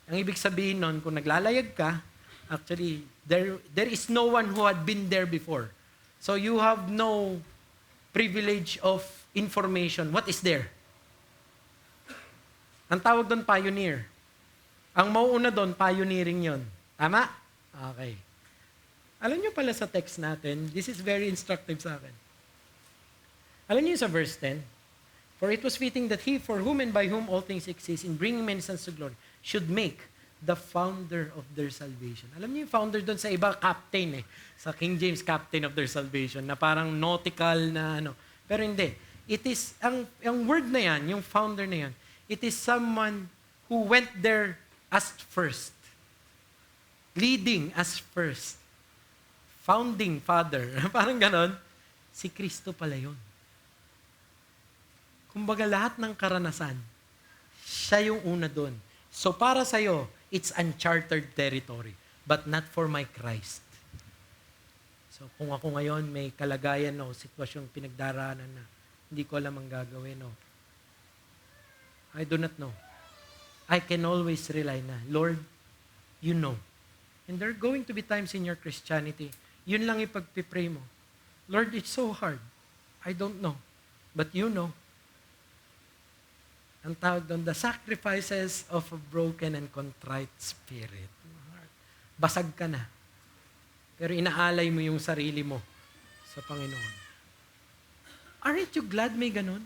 Ang ibig sabihin nun, kung naglalayag ka, actually, there is no one who had been there before. So you have no privilege of information. What is there? Ang tawag doon, pioneer. Ang mauuna doon, pioneering yon. Tama? Okay. Alam niyo pala sa text natin, this is very instructive sa akin. Alam niyo sa verse 10, for it was fitting that he for whom and by whom all things exist in bringing many sons to glory should make the founder of their salvation. Alam niyo yung founder doon sa iba, captain eh. Sa King James, captain of their salvation, na parang nautical na ano. Pero hindi. It is, ang word na yan, yung founder na yan, it is someone who went there as first. Leading as first. Founding father. Parang ganon. Si Kristo pala yun. Kumbaga lahat ng karanasan, siya yung una doon. So para sa'yo, it's uncharted territory, but not for my Christ. So kung ako ngayon may kalagayan o sitwasyong pinagdaraanan na hindi ko alam ang gagawin, no, I do not know. I can always rely na, Lord, you know. And there are going to be times in your Christianity, yun lang ipagpipray mo. Lord, it's so hard. I don't know. But you know. Ang tawag doon, the sacrifices of a broken and contrite spirit. Basag ka na. Pero inaalay mo yung sarili mo sa Panginoon. Aren't you glad may ganun?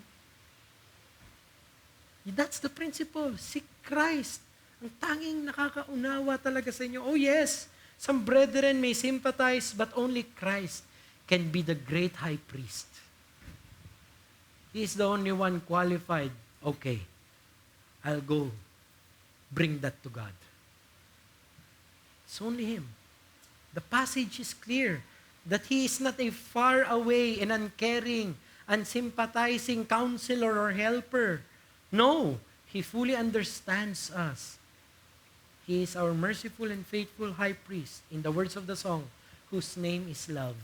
That's the principle. Seek Christ. Ang tanging nakakaunawa talaga sa inyo. Oh yes, some brethren may sympathize, but only Christ can be the great high priest. He is the only one qualified. Okay, I'll go bring that to God. It's only Him. The passage is clear that He is not a far away and uncaring, unsympathizing counselor or helper. No, He fully understands us. He is our merciful and faithful high priest, in the words of the song, whose name is love.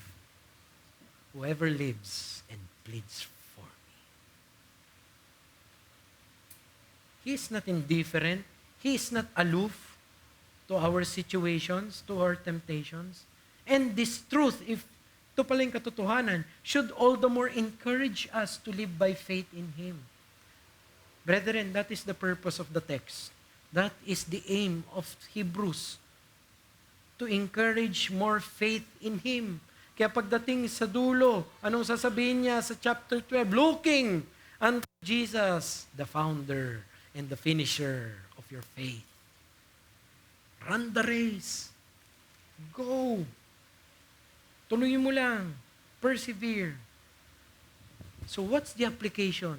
Whoever lives and pleads for me. He is not indifferent. He is not aloof to our situations, to our temptations. And this truth, if ito pala yung katotohanan, should all the more encourage us to live by faith in Him. Brethren, that is the purpose of the text. That is the aim of Hebrews. To encourage more faith in Him. Kaya pagdating sa dulo, anong sasabihin niya sa chapter 12? Looking unto Jesus, the founder and the finisher of your faith. Run the race. Go. Tuloy mo lang. Persevere. So what's the application?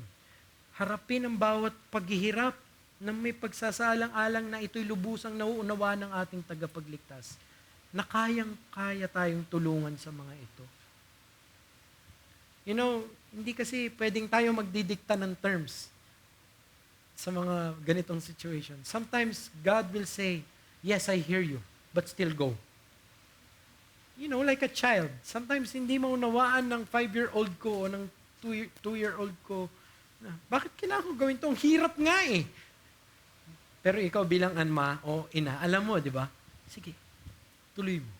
Harapin ang bawat paghihirap na may pagsasalang-alang na ito'y lubusang nauunawa ng ating tagapagligtas, na kayang-kaya tayong tulungan sa mga ito. You know, hindi kasi pwedeng tayo magdidikta ng terms sa mga ganitong situation. Sometimes God will say, yes, I hear you, but still go. You know, like a child. Sometimes hindi maunawaan ng 5-year-old ko o ng 2-year-old ko na, bakit kailangan ko gawin to? Ang hirap nga eh. Pero ikaw bilang ama o ina, alam mo, di ba? Sige, tuloy mo.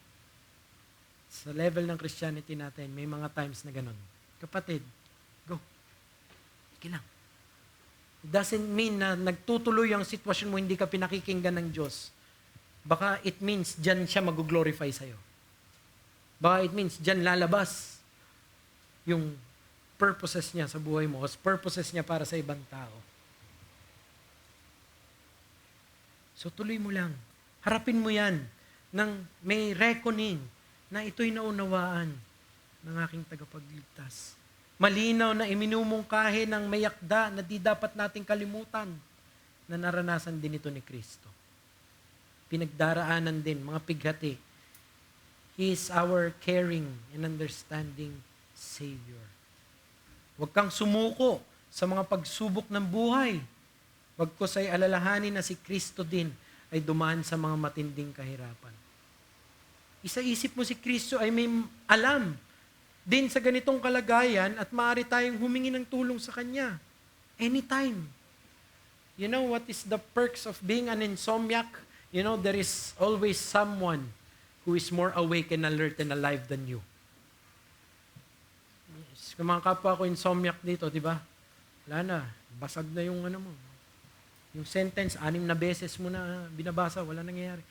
Sa level ng Christianity natin, may mga times na ganun. Kapatid, go. Okay lang. It doesn't mean na nagtutuloy ang sitwasyon mo, hindi ka pinakikinggan ng Diyos. Baka it means dyan siya mag-glorify sa'yo. Baka it means dyan lalabas yung purposes niya sa buhay mo, o purposes niya para sa ibang tao. So tuloy mo lang. Harapin mo yan nang may reckoning na ito'y naunawaan ng aking tagapagligtas. Malinaw na iminumungkahi ng may yakda na di dapat nating kalimutan na naranasan din ito ni Kristo. Pinagdaraanan din, mga pighati. He is our caring and understanding Savior. Huwag kang sumuko sa mga pagsubok ng buhay. Bagkus ay alalahanin na si Kristo din ay dumaan sa mga matinding kahirapan. Isaisip mo si Kristo ay may alam din sa ganitong kalagayan at maaari tayong humingi ng tulong sa Kanya. Anytime. You know what is the perks of being an insomniac? You know, there is always someone who is more awake and alert and alive than you. Yes. Kung mga kapwa ko insomniac dito, di ba? Wala na. Basag na yung ano mo. Yung sentence, 6 na beses mo na binabasa, wala nangyayari.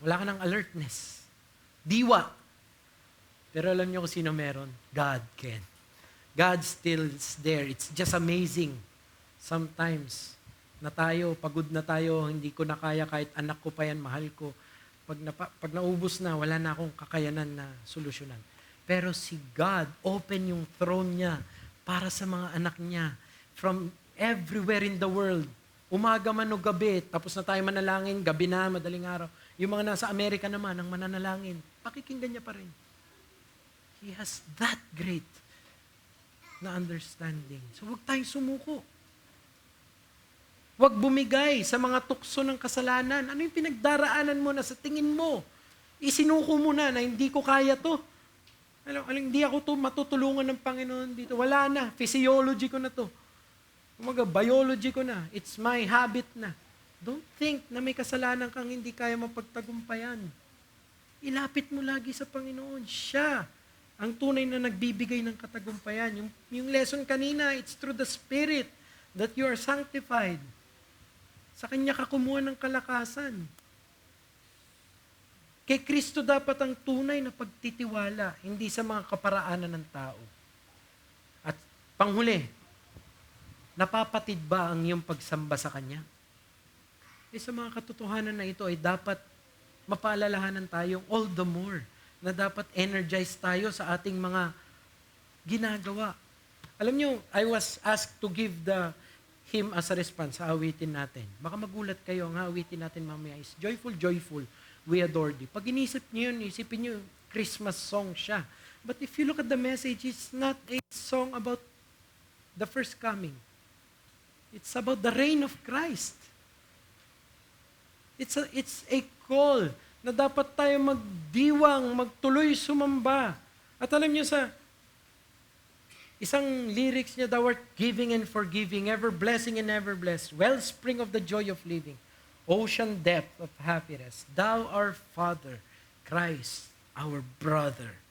Wala ka ng alertness. Diwa. Pero alam niyo kung sino meron? God can. God still is there. It's just amazing. Sometimes, na tayo, pagod na tayo, hindi ko na kaya kahit anak ko pa yan, mahal ko. Pag naubos na, wala na akong kakayanan na solusyonan. Pero si God, open yung throne niya para sa mga anak niya. From everywhere in the world. Umaga man o gabi, tapos na tayo manalangin, gabi na, madaling araw. Yung mga nasa Amerika naman, ang mananalangin, pakikinggan niya pa rin. He has that great na understanding. So huwag tayong sumuko. Huwag bumigay sa mga tukso ng kasalanan. Ano yung pinagdaraanan mo na sa tingin mo? Isinuko mo na hindi ko kaya to. Hindi ako to matutulungan ng Panginoon dito. Wala na. Physiology ko na to. Biology ko na. It's my habit na. Don't think na may kasalanan kang hindi kaya mapagtagumpayan. Ilapit mo lagi sa Panginoon. Siya ang tunay na nagbibigay ng katagumpayan. Yung lesson kanina, it's through the Spirit that you are sanctified. Sa Kanya ka kumuha ng kalakasan. Kay Kristo dapat ang tunay na pagtitiwala, hindi sa mga kaparaanan ng tao. At panghuli, napapatid ba ang iyong pagsamba sa Kanya? Sa mga katotohanan na ito ay dapat mapaalalahanan tayong all the more na dapat energized tayo sa ating mga ginagawa. Alam nyo, I was asked to give the hymn as a response sa awitin natin. Baka magulat kayo, ang awitin natin mamaya is Joyful, Joyful, We Adore Thee. Pag inisip nyo yun, isipin nyo, Christmas song siya. But if you look at the message, it's not a song about the first coming. It's about the reign of Christ. It's a call na dapat tayo magdiwang, magtuloy sumamba. At alam niyo sa isang lyrics niya, thou art giving and forgiving, ever blessing and ever blessed, wellspring of the joy of living, ocean depth of happiness, thou our Father, Christ, our brother,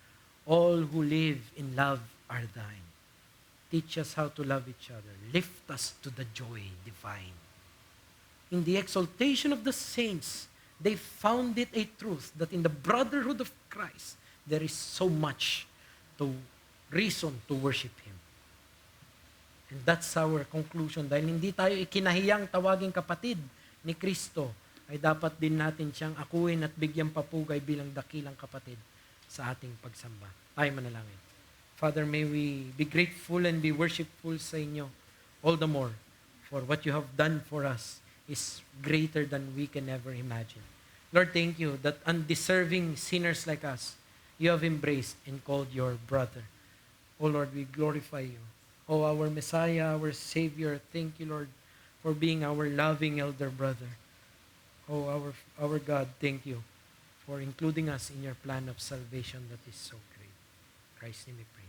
all who live in love are thine. Teach us how to love each other. Lift us to the joy divine. In the exaltation of the saints, they found it a truth that in the brotherhood of Christ, there is so much to reason to worship Him. And that's our conclusion. Dahil hindi tayo ikinahiyang tawaging kapatid ni Kristo, ay dapat din natin siyang akuin at bigyang papugay bilang dakilang kapatid sa ating pagsamba. Tayo manalangin. Father, may we be grateful and be worshipful sa inyo all the more for what you have done for us is greater than we can ever imagine. Lord, thank you that undeserving sinners like us, you have embraced and called your brother. Oh Lord, we glorify you. Oh, our Messiah, our Savior, thank you, Lord, for being our loving elder brother. Oh, our God, thank you for including us in your plan of salvation that is so great. In Christ's name we pray.